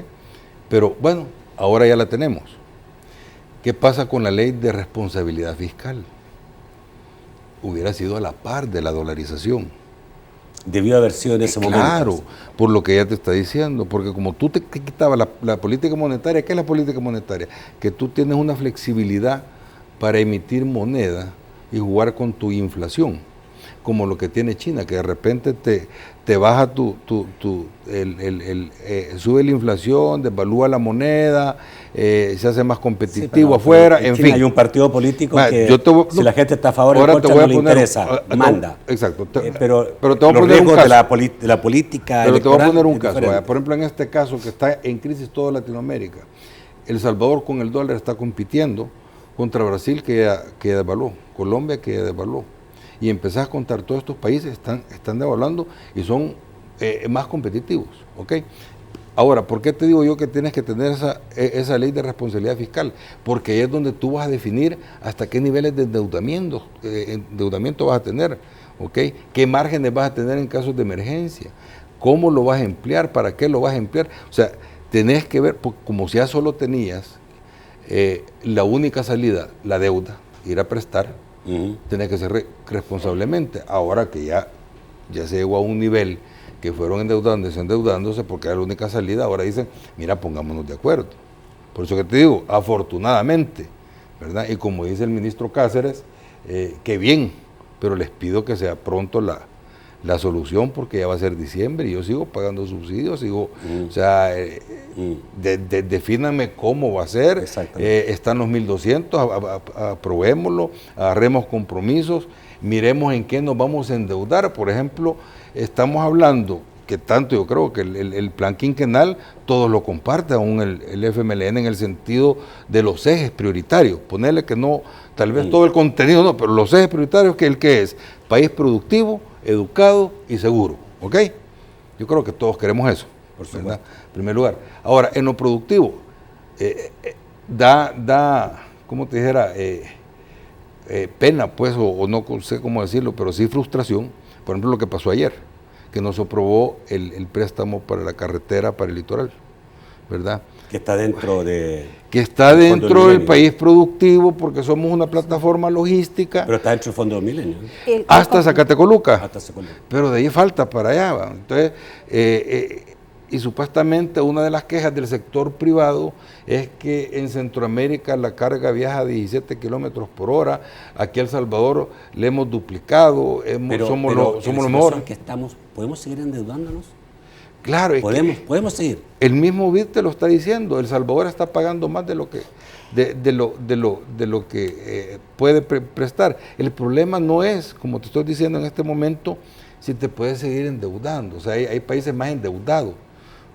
Pero bueno, ahora ya la tenemos. ¿Qué pasa con la ley de responsabilidad fiscal? Hubiera sido a la par de la dolarización. Debió haber sido en ese momento. Claro, por lo que ella te está diciendo, porque como tú te quitabas la política monetaria, ¿qué es la política monetaria? Que tú tienes una flexibilidad para emitir moneda y jugar con tu inflación, como lo que tiene China, que de repente te baja sube la inflación, devalúa la moneda, se hace más competitivo afuera, en fin. Hay un partido político que si la gente está a favor ahora en contra no le interesa, manda. Exacto. Pero te voy a poner un caso. De la política pero te voy a poner un caso. Vaya, por ejemplo, en este caso que está en crisis toda Latinoamérica, El Salvador con el dólar está compitiendo contra Brasil que ya devaluó, Colombia que ya devaluó. Y empezás a contar, todos estos países están devaluando y son más competitivos, ¿ok? Ahora, ¿por qué te digo yo que tienes que tener esa ley de responsabilidad fiscal? Porque ahí es donde tú vas a definir hasta qué niveles de endeudamiento vas a tener, ¿ok? ¿Qué márgenes vas a tener en casos de emergencia? ¿Cómo lo vas a emplear? ¿Para qué lo vas a emplear? O sea, tenés que ver, como si ya solo tenías la única salida, la deuda, ir a prestar, tenés que ser responsablemente. Ahora que ya se llegó a un nivel que fueron endeudándose porque era la única salida, ahora dicen, mira, pongámonos de acuerdo. Por eso que te digo, afortunadamente, ¿verdad? Y como dice el ministro Cáceres, que bien, pero les pido que sea pronto la solución porque ya va a ser diciembre y yo sigo pagando subsidios, o sea, defíname cómo va a ser, están los 1.200, aprobémoslo, agarremos compromisos, miremos en qué nos vamos a endeudar. Por ejemplo, estamos hablando que tanto yo creo que el plan quinquenal todos lo comparten, aún el FMLN en el sentido de los ejes prioritarios, ponerle que no, tal vez todo el contenido no, pero los ejes prioritarios que es país productivo, educado y seguro, ¿ok? Yo creo que todos queremos eso, ¿verdad? En primer lugar. Ahora, en lo productivo, ¿cómo te dijera? Pena, pues, o no sé cómo decirlo, pero sí frustración, por ejemplo, lo que pasó ayer, que nos aprobó el préstamo para la carretera, para el litoral, ¿verdad? Que está dentro de... Que está dentro del país productivo porque somos una plataforma logística. Pero está dentro del Fondo Milenio. Hasta Zacatecoluca. Hasta Zacatecoluca. Pero de ahí falta para allá. ¿Va? Entonces, y supuestamente una de las quejas del sector privado es que en Centroamérica la carga viaja a 17 kilómetros por hora. Aquí a El Salvador le hemos duplicado, somos los mejores. Que estamos, ¿podemos seguir endeudándonos? Claro, podemos seguir. El mismo BID te lo está diciendo. El Salvador está pagando más de lo que puede prestar. El problema no es, como te estoy diciendo en este momento, si te puedes seguir endeudando. O sea, hay países más endeudados.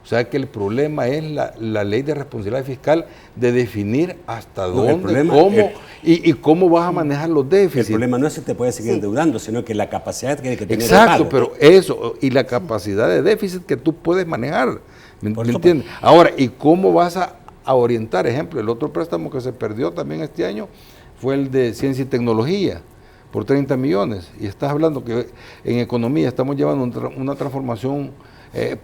O sea que el problema es la ley de responsabilidad fiscal de definir hasta dónde, cómo y cómo vas a manejar los déficits. El problema no es si te puedes seguir endeudando, sino que la capacidad que tiene Exacto, de pago. Pero eso, y la capacidad de déficit que tú puedes manejar, ¿me entiendes? Ahora, ¿y cómo vas a orientar? Ejemplo, el otro préstamo que se perdió también este año fue el de Ciencia y Tecnología, por 30 millones. Y estás hablando que en economía estamos llevando una transformación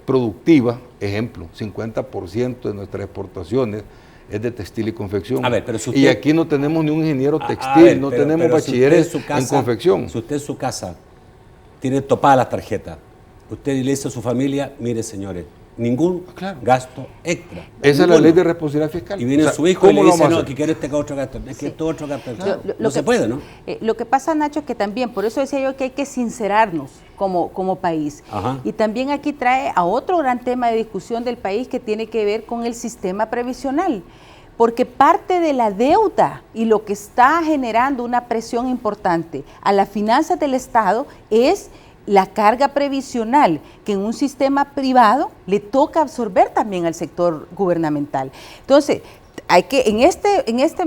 productiva. Ejemplo, 50% de nuestras exportaciones es de textil y confección. A ver, pero si usted, y aquí no tenemos ni un ingeniero textil, no tenemos bachilleres en confección. Si usted en su casa tiene topadas las tarjetas, usted le dice a su familia, mire señores, ningún gasto extra. Esa es la ley de responsabilidad fiscal. Y viene su hijo y le dice, no, que quiere este otro gasto, es que esto otro gasto. No se puede, ¿no? Lo que pasa, Nacho, es que también, por eso decía yo que hay que sincerarnos como país. Ajá. Y también aquí trae a otro gran tema de discusión del país que tiene que ver con el sistema previsional. Porque parte de la deuda y lo que está generando una presión importante a las finanzas del Estado es la carga previsional que en un sistema privado le toca absorber también al sector gubernamental. Entonces, hay que en esta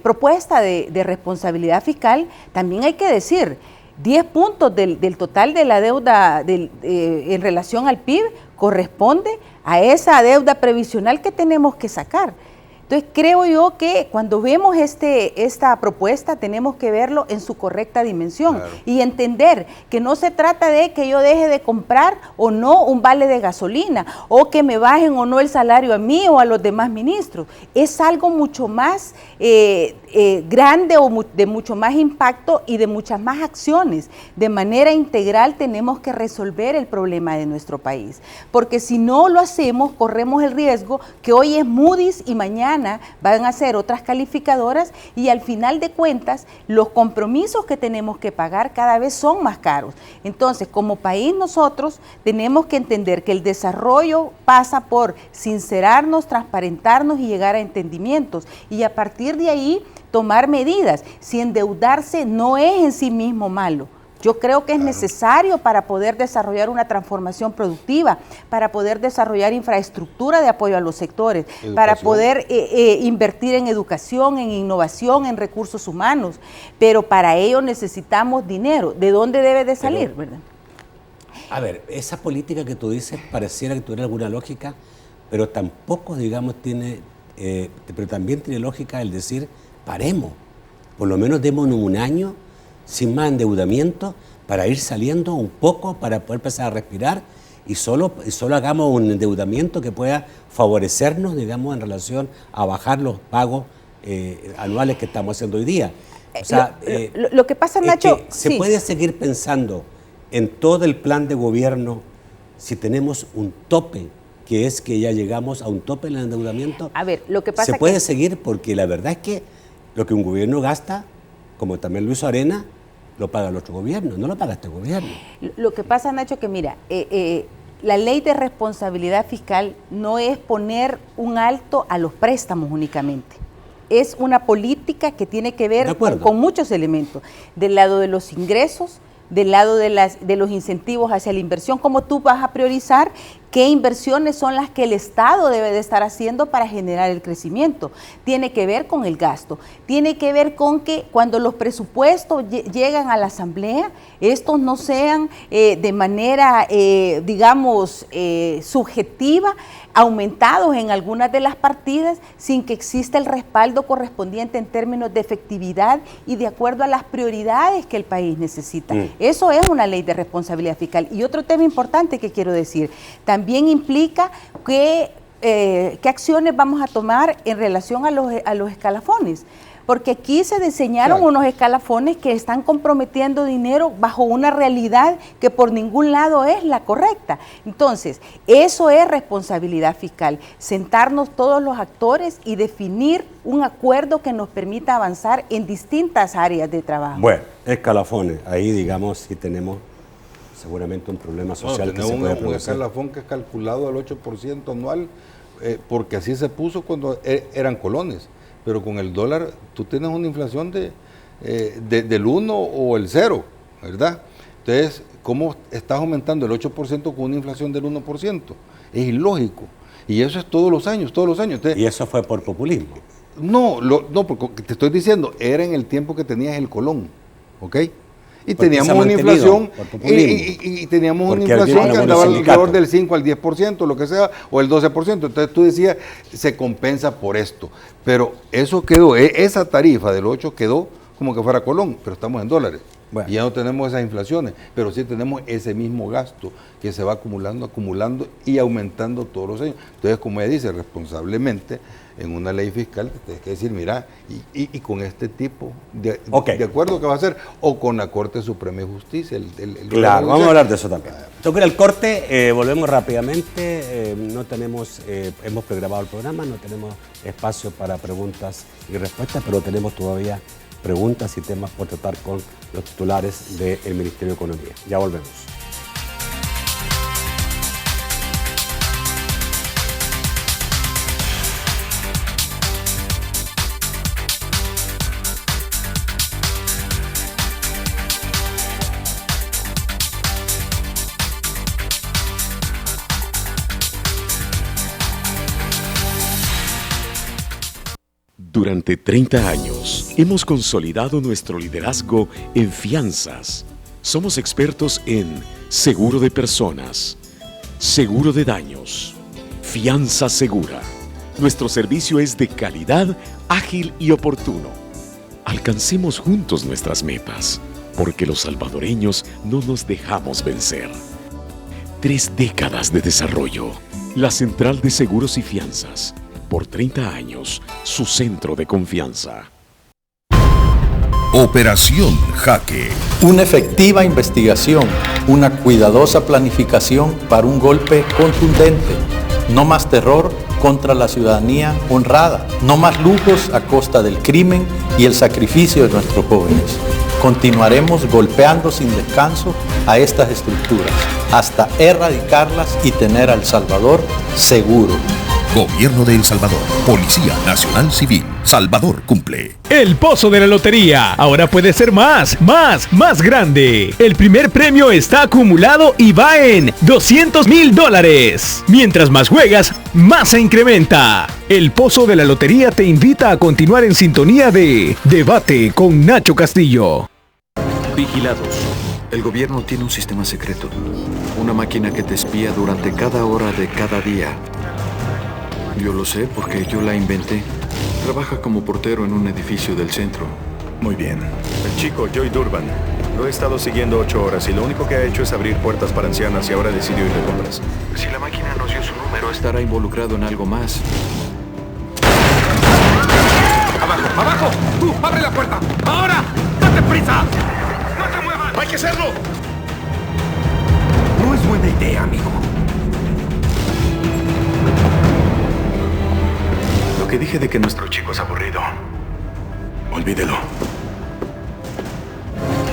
propuesta de responsabilidad fiscal también hay que decir 10 puntos del total de la deuda en relación al PIB corresponde a esa deuda previsional que tenemos que sacar. Entonces creo yo que cuando vemos esta propuesta tenemos que verlo en su correcta dimensión y entender que no se trata de que yo deje de comprar o no un vale de gasolina o que me bajen o no el salario a mí o a los demás ministros. Es algo mucho más grande o de mucho más impacto y de muchas más acciones. De manera integral tenemos que resolver el problema de nuestro país, porque si no lo hacemos corremos el riesgo que hoy es Moody's y mañana van a ser otras calificadoras y al final de cuentas los compromisos que tenemos que pagar cada vez son más caros. Entonces, como país nosotros tenemos que entender que el desarrollo pasa por sincerarnos, transparentarnos y llegar a entendimientos y a partir de ahí tomar medidas. Si endeudarse no es en sí mismo malo. Yo creo que es necesario para poder desarrollar una transformación productiva, para poder desarrollar infraestructura de apoyo a los sectores, para poder invertir en educación, en innovación, en recursos humanos. Pero para ello necesitamos dinero. ¿De dónde debe de salir? ¿Verdad? A ver, esa política que tú dices pareciera que tuviera alguna lógica, pero tampoco, digamos, tiene, pero también tiene lógica el decir, paremos, por lo menos démonos un año sin más endeudamiento para ir saliendo un poco, para poder empezar a respirar y solo hagamos un endeudamiento que pueda favorecernos, digamos, en relación a bajar los pagos anuales que estamos haciendo hoy día. O sea, lo que pasa, Nacho, es que se puede seguir pensando en todo el plan de gobierno si tenemos un tope, que es que ya llegamos a un tope en el endeudamiento. A ver, lo que pasa se puede seguir porque la verdad es que lo que un gobierno gasta, como también lo hizo Arena, lo paga el otro gobierno, no lo paga este gobierno. Lo que pasa, Nacho, que mira, la ley de responsabilidad fiscal no es poner un alto a los préstamos únicamente. Es una política que tiene que ver con muchos elementos. Del lado de los ingresos, del lado de los incentivos hacia la inversión, cómo tú vas a priorizar qué inversiones son las que el Estado debe de estar haciendo para generar el crecimiento. Tiene que ver con el gasto, tiene que ver con que cuando los presupuestos llegan a la Asamblea, estos no sean de manera, digamos, subjetiva, aumentados en algunas de las partidas sin que exista el respaldo correspondiente en términos de efectividad y de acuerdo a las prioridades que el país necesita. Eso es una ley de responsabilidad fiscal. Y otro tema importante que quiero decir, también implica que qué acciones vamos a tomar en relación a los escalafones. Porque aquí se diseñaron unos escalafones que están comprometiendo dinero bajo una realidad que por ningún lado es la correcta. Entonces, eso es responsabilidad fiscal, sentarnos todos los actores y definir un acuerdo que nos permita avanzar en distintas áreas de trabajo. Bueno, escalafones, ahí digamos si tenemos seguramente un problema social que se puede producir. Un escalafón que es calculado al 8% anual, porque así se puso cuando eran colones. Pero con el dólar tú tienes una inflación del 1 o el 0, ¿verdad? Entonces, ¿cómo estás aumentando el 8% con una inflación del 1%? Es ilógico. Y eso es todos los años. Entonces, ¿y eso fue por populismo? No, porque te estoy diciendo, era en el tiempo que tenías el colón, ¿ok? Y teníamos una inflación, y teníamos una inflación que andaba alrededor del 5 al 10%, lo que sea, o el 12%. Entonces tú decías, se compensa por esto. Pero eso quedó, esa tarifa del 8 quedó como que fuera Colón, pero estamos en dólares. Bueno. Y ya no tenemos esas inflaciones, pero sí tenemos ese mismo gasto que se va acumulando y aumentando todos los años. Entonces, como ella dice, responsablemente, en una ley fiscal, tienes que decir, mira, y con este tipo de acuerdo que va a hacer, o con la Corte Suprema de Justicia. Claro, vamos a hablar de eso también. Toca el corte, volvemos rápidamente, no tenemos, hemos pregrabado el programa, no tenemos espacio para preguntas y respuestas, pero tenemos todavía preguntas y temas por tratar con los titulares del Ministerio de Economía. Ya volvemos. Durante 30 años hemos consolidado nuestro liderazgo en fianzas. Somos expertos en seguro de personas, seguro de daños, fianza segura. Nuestro servicio es de calidad, ágil y oportuno. Alcancemos juntos nuestras metas, porque los salvadoreños no nos dejamos vencer. 3 décadas de desarrollo. La Central de Seguros y Fianzas. Por 30 años, su centro de confianza. Operación Jaque. Una efectiva investigación, una cuidadosa planificación para un golpe contundente. No más terror contra la ciudadanía honrada. No más lujos a costa del crimen y el sacrificio de nuestros jóvenes. Continuaremos golpeando sin descanso a estas estructuras hasta erradicarlas y tener a El Salvador seguro. Gobierno de El Salvador. Policía Nacional Civil. Salvador cumple. El Pozo de la Lotería ahora puede ser más grande. El primer premio está acumulado y va en $200,000. Mientras más juegas, más se incrementa. El Pozo de la Lotería te invita a continuar en sintonía de Debate con Nacho Castillo. Vigilados. El gobierno tiene un sistema secreto. Una máquina que te espía durante cada hora de cada día. Yo lo sé porque yo la inventé. Trabaja como portero en un edificio del centro. Muy bien. El chico, Joy Durban. Lo he estado siguiendo 8 horas y lo único que ha hecho es abrir puertas para ancianas y ahora decidió ir de compras. Si la máquina nos dio su número, estará involucrado en algo más. ¡Abajo! ¡Abajo! ¡Tú! ¡Abre la puerta! ¡Ahora! ¡Date prisa! ¡No te muevas! ¡Hay que hacerlo! No es buena idea, amigo. Lo que dije de que nuestro chico es aburrido. Olvídelo.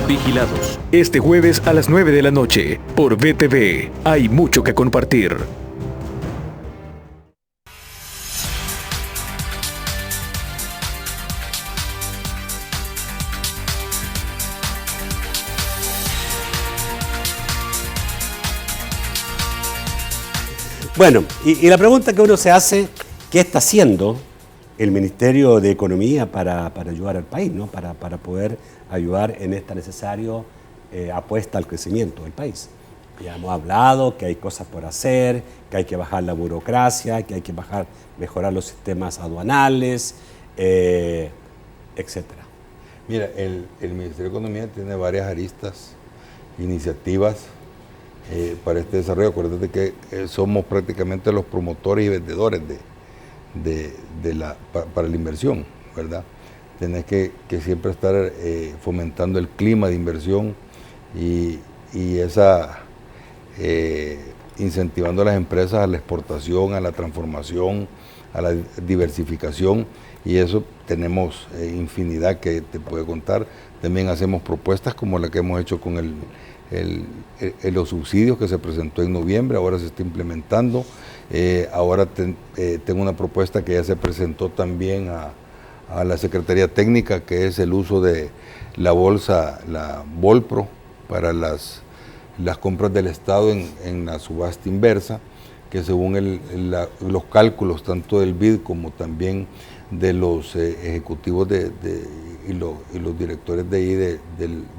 Vigilados. Este jueves a las 9 de la noche por BTV. Hay mucho que compartir. Bueno, y la pregunta que uno se hace, ¿qué está haciendo el Ministerio de Economía para ayudar al país, ¿no? Para poder ayudar en esta necesaria apuesta al crecimiento del país? Ya hemos hablado que hay cosas por hacer, que hay que bajar la burocracia, que hay que mejorar los sistemas aduanales, etcétera. Mira, el Ministerio de Economía tiene varias aristas, iniciativas para este desarrollo. Acuérdate que somos prácticamente los promotores y vendedores para la inversión, ¿verdad? Tenés que siempre estar fomentando el clima de inversión y incentivando a las empresas a la exportación, a la transformación, a la diversificación, y eso tenemos infinidad que te puedo contar. También hacemos propuestas como la que hemos hecho con los subsidios que se presentó en noviembre, ahora se está implementando. Ahora tengo una propuesta que ya se presentó también a la Secretaría Técnica, que es el uso de la bolsa, la Volpro, para las compras del Estado en la subasta inversa, que según los cálculos tanto del BID como también de los ejecutivos y los directores de ahí del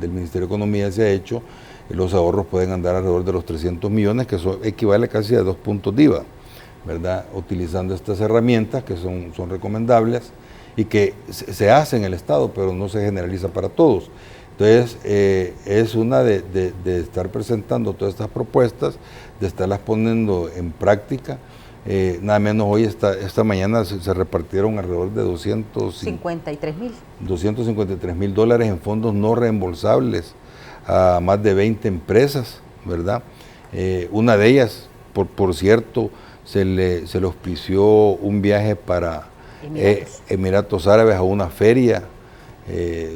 Ministerio de Economía se ha hecho, los ahorros pueden andar alrededor de los 300 millones, que eso equivale casi a 2 puntos de IVA, ¿verdad? Utilizando estas herramientas que son recomendables y que se hace en el Estado, pero no se generaliza para todos. Entonces, es una de estar presentando todas estas propuestas, de estarlas poniendo en práctica. Nada menos hoy, esta mañana se repartieron alrededor de $253,000 en fondos no reembolsables a más de 20 empresas, ¿verdad? Una de ellas, por cierto, se le auspició un viaje para Emiratos Árabes a una feria.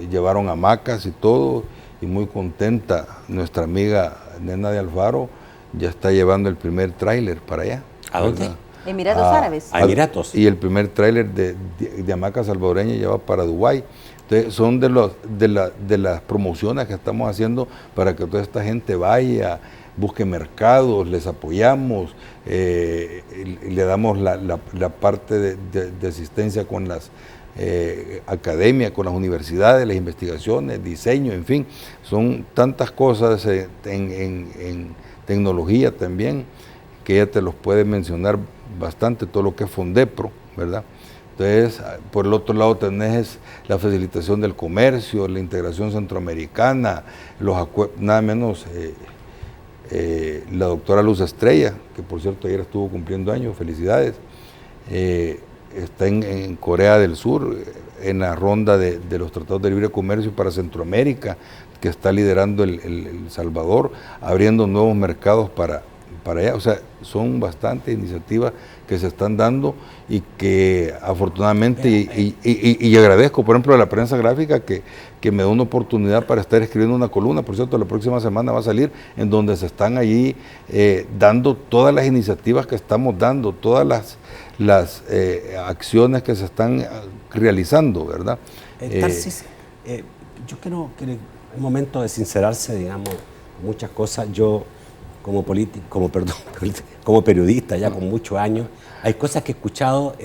Llevaron hamacas y todo, y muy contenta nuestra amiga Nena de Alfaro, ya está llevando el primer tráiler para allá. ¿A dónde? Emiratos Árabes. A Emiratos. Y el primer tráiler de hamacas salvadoreñas ya va para Dubái. Entonces son de las promociones que estamos haciendo para que toda esta gente vaya, busque mercados, les apoyamos, le damos la parte de asistencia con las academia, con las universidades, las investigaciones, diseño, en fin, son tantas cosas en tecnología también, que ella te los puede mencionar bastante, todo lo que es Fondepro, ¿verdad? Entonces, por el otro lado tenés la facilitación del comercio, la integración centroamericana, nada menos la doctora Luz Estrella, que por cierto ayer estuvo cumpliendo años, felicidades, está en Corea del Sur, en la ronda de los tratados de libre comercio para Centroamérica, que está liderando el Salvador, abriendo nuevos mercados para allá. O sea, son bastantes iniciativas que se están dando y que afortunadamente, y agradezco, por ejemplo, a la prensa gráfica que me da una oportunidad para estar escribiendo una columna. Por cierto, la próxima semana va a salir, en donde se están allí dando todas las iniciativas que estamos dando, todas las acciones que se están realizando, ¿verdad? Tarsis, yo creo que es un momento de sincerarse, digamos, muchas cosas. Yo, como periodista ya con muchos años, hay cosas que he escuchado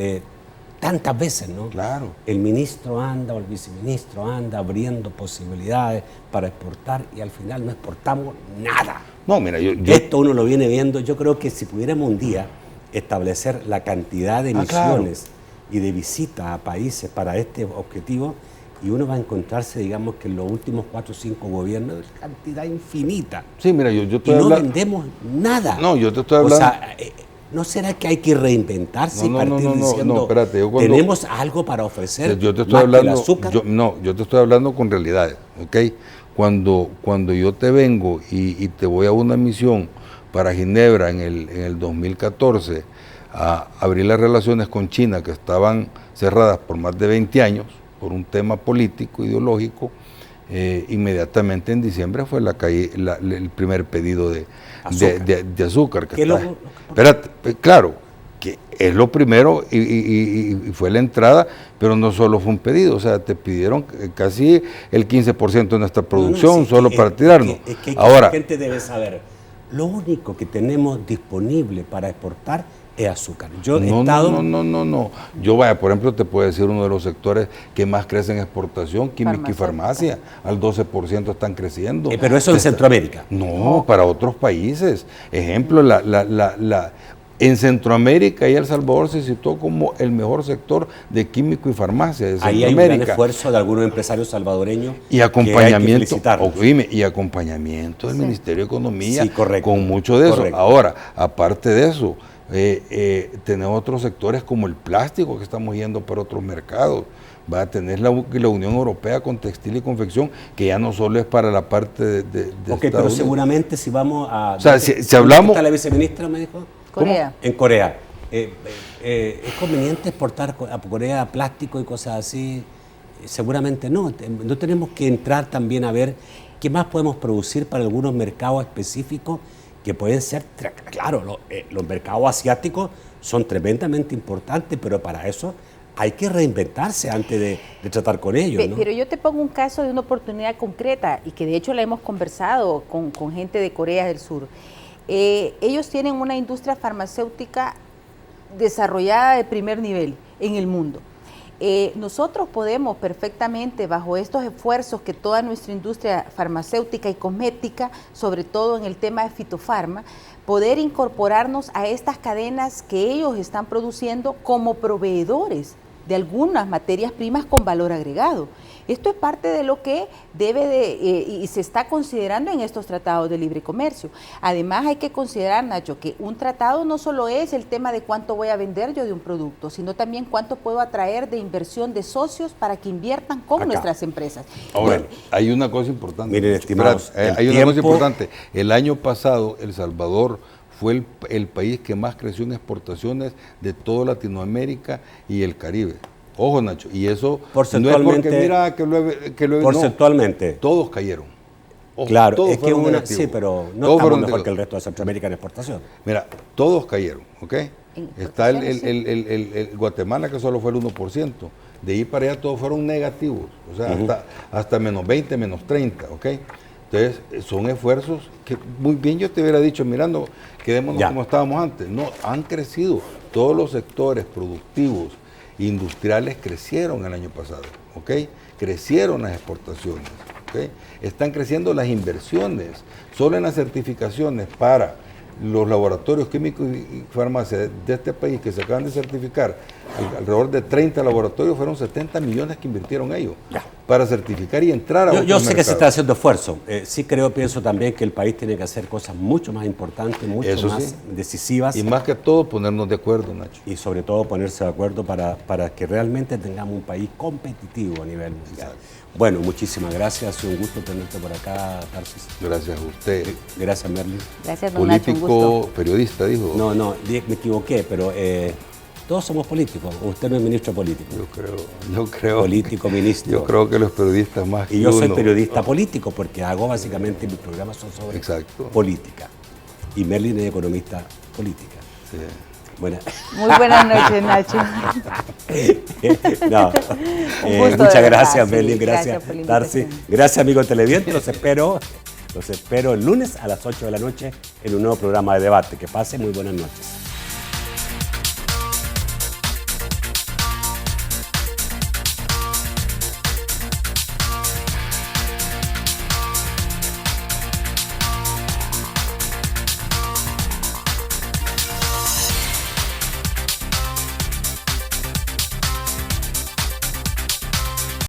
tantas veces, ¿no? Claro. El ministro anda o el viceministro anda abriendo posibilidades para exportar y al final no exportamos nada. No, mira, esto uno lo viene viendo. Yo creo que si pudiéramos un día establecer la cantidad de misiones y de visitas a países para este objetivo, y uno va a encontrarse, digamos, que en los últimos 4 o 5 gobiernos, cantidad infinita. Sí, mira, yo estoy y no hablando... vendemos nada. No, yo te estoy hablando... O sea, ¿no será que hay que reinventarse y partir diciendo, espérate, tenemos algo para ofrecer? Yo te estoy hablando, yo te estoy hablando con realidades, ¿ok? Cuando yo te vengo y te voy a una misión para Ginebra en el 2014 a abrir las relaciones con China, que estaban cerradas por más de 20 años, por un tema político, ideológico, inmediatamente en diciembre fue el primer pedido de azúcar. Espérate, claro, que es lo primero y fue la entrada, pero no solo fue un pedido, o sea, te pidieron casi el 15% de nuestra producción solo para tirarnos. Es que ahora, la gente debe saber, lo único que tenemos disponible para exportar es azúcar. No. Yo, por ejemplo, te puedo decir uno de los sectores que más crece en exportación, química y farmacia, al 12% están creciendo. Pero eso en Centroamérica. No, para otros países. Ejemplo, en Centroamérica y El Salvador se situó como el mejor sector de químico y farmacia de Centroamérica. Ahí hay un gran esfuerzo de algunos empresarios salvadoreños. Y acompañamiento, del Ministerio de Economía, con mucho de eso. Ahora, aparte de eso, tenemos otros sectores como el plástico, que estamos yendo para otros mercados. Va a tener la Unión Europea con textil y confección, que ya no solo es para la parte de pero seguramente si vamos a... O sea, si hablamos... ¿Está la viceministra, me dijo? Corea. En Corea. ¿Es conveniente exportar a Corea plástico y cosas así? Seguramente no. No tenemos que entrar también a ver qué más podemos producir para algunos mercados específicos que pueden ser, claro, los mercados asiáticos son tremendamente importantes, pero para eso hay que reinventarse antes de tratar con ellos, ¿no? Pero yo te pongo un caso de una oportunidad concreta y que de hecho la hemos conversado con gente de Corea del Sur. Ellos tienen una industria farmacéutica desarrollada de primer nivel en el mundo. Nosotros podemos perfectamente, bajo estos esfuerzos que toda nuestra industria farmacéutica y cosmética, sobre todo en el tema de fitofarma, poder incorporarnos a estas cadenas que ellos están produciendo como proveedores de algunas materias primas con valor agregado. Esto es parte de lo que y se está considerando en estos tratados de libre comercio. Además hay que considerar, Nacho, que un tratado no solo es el tema de cuánto voy a vender yo de un producto, sino también cuánto puedo atraer de inversión de socios para que inviertan con nuestras empresas. Ahora, hay una cosa importante. Miren, estimados, una cosa importante. El año pasado, El Salvador fue el país que más creció en exportaciones de toda Latinoamérica y el Caribe. Ojo, Nacho, y eso no es porque mira porcentualmente. No, todos cayeron. Ojo, claro, todos es que sí, pero no todos estamos mejor que el resto de Centroamérica en exportación. Mira, todos cayeron, ¿ok? Está el Guatemala, que solo fue el 1%. De ahí para allá todos fueron negativos, o sea, hasta menos 20, menos 30, ¿ok? Entonces, son esfuerzos que muy bien yo te hubiera dicho, mirando, quedémonos como estábamos antes. No, han crecido. Todos los sectores productivos, industriales crecieron el año pasado, ¿ok? Crecieron las exportaciones, ¿ok? Están creciendo las inversiones. Solo en las certificaciones para los laboratorios químicos y farmacia de este país que se acaban de certificar, alrededor de 30 laboratorios, fueron 70 millones que invirtieron ellos para certificar y entrar a otros Yo sé mercados. Que se está haciendo esfuerzo. Sí pienso también que el país tiene que hacer cosas mucho más importantes, mucho más decisivas. Y más que todo ponernos de acuerdo, Nacho. Y sobre todo ponerse de acuerdo para que realmente tengamos un país competitivo a nivel mundial. Bueno, muchísimas gracias. Ha sido un gusto tenerte por acá, Tarsis. Gracias a usted. Gracias, Merly. Gracias, don Nacho, un gusto. Periodista, dijo. No, me equivoqué, pero todos somos políticos. Usted no es ministro político. Yo creo. Político, ministro. Yo creo que los periodistas más que Y yo soy periodista político porque hago básicamente mis programas son sobre política. Y Merly es economista política. Sí. Muy buenas noches, Nacho. Muchas gracias, Merly. Gracias, Tarsis. Gracias, amigos televidentes. Los espero el lunes a las 8 de la noche en un nuevo programa de debate. Que pase muy buenas noches.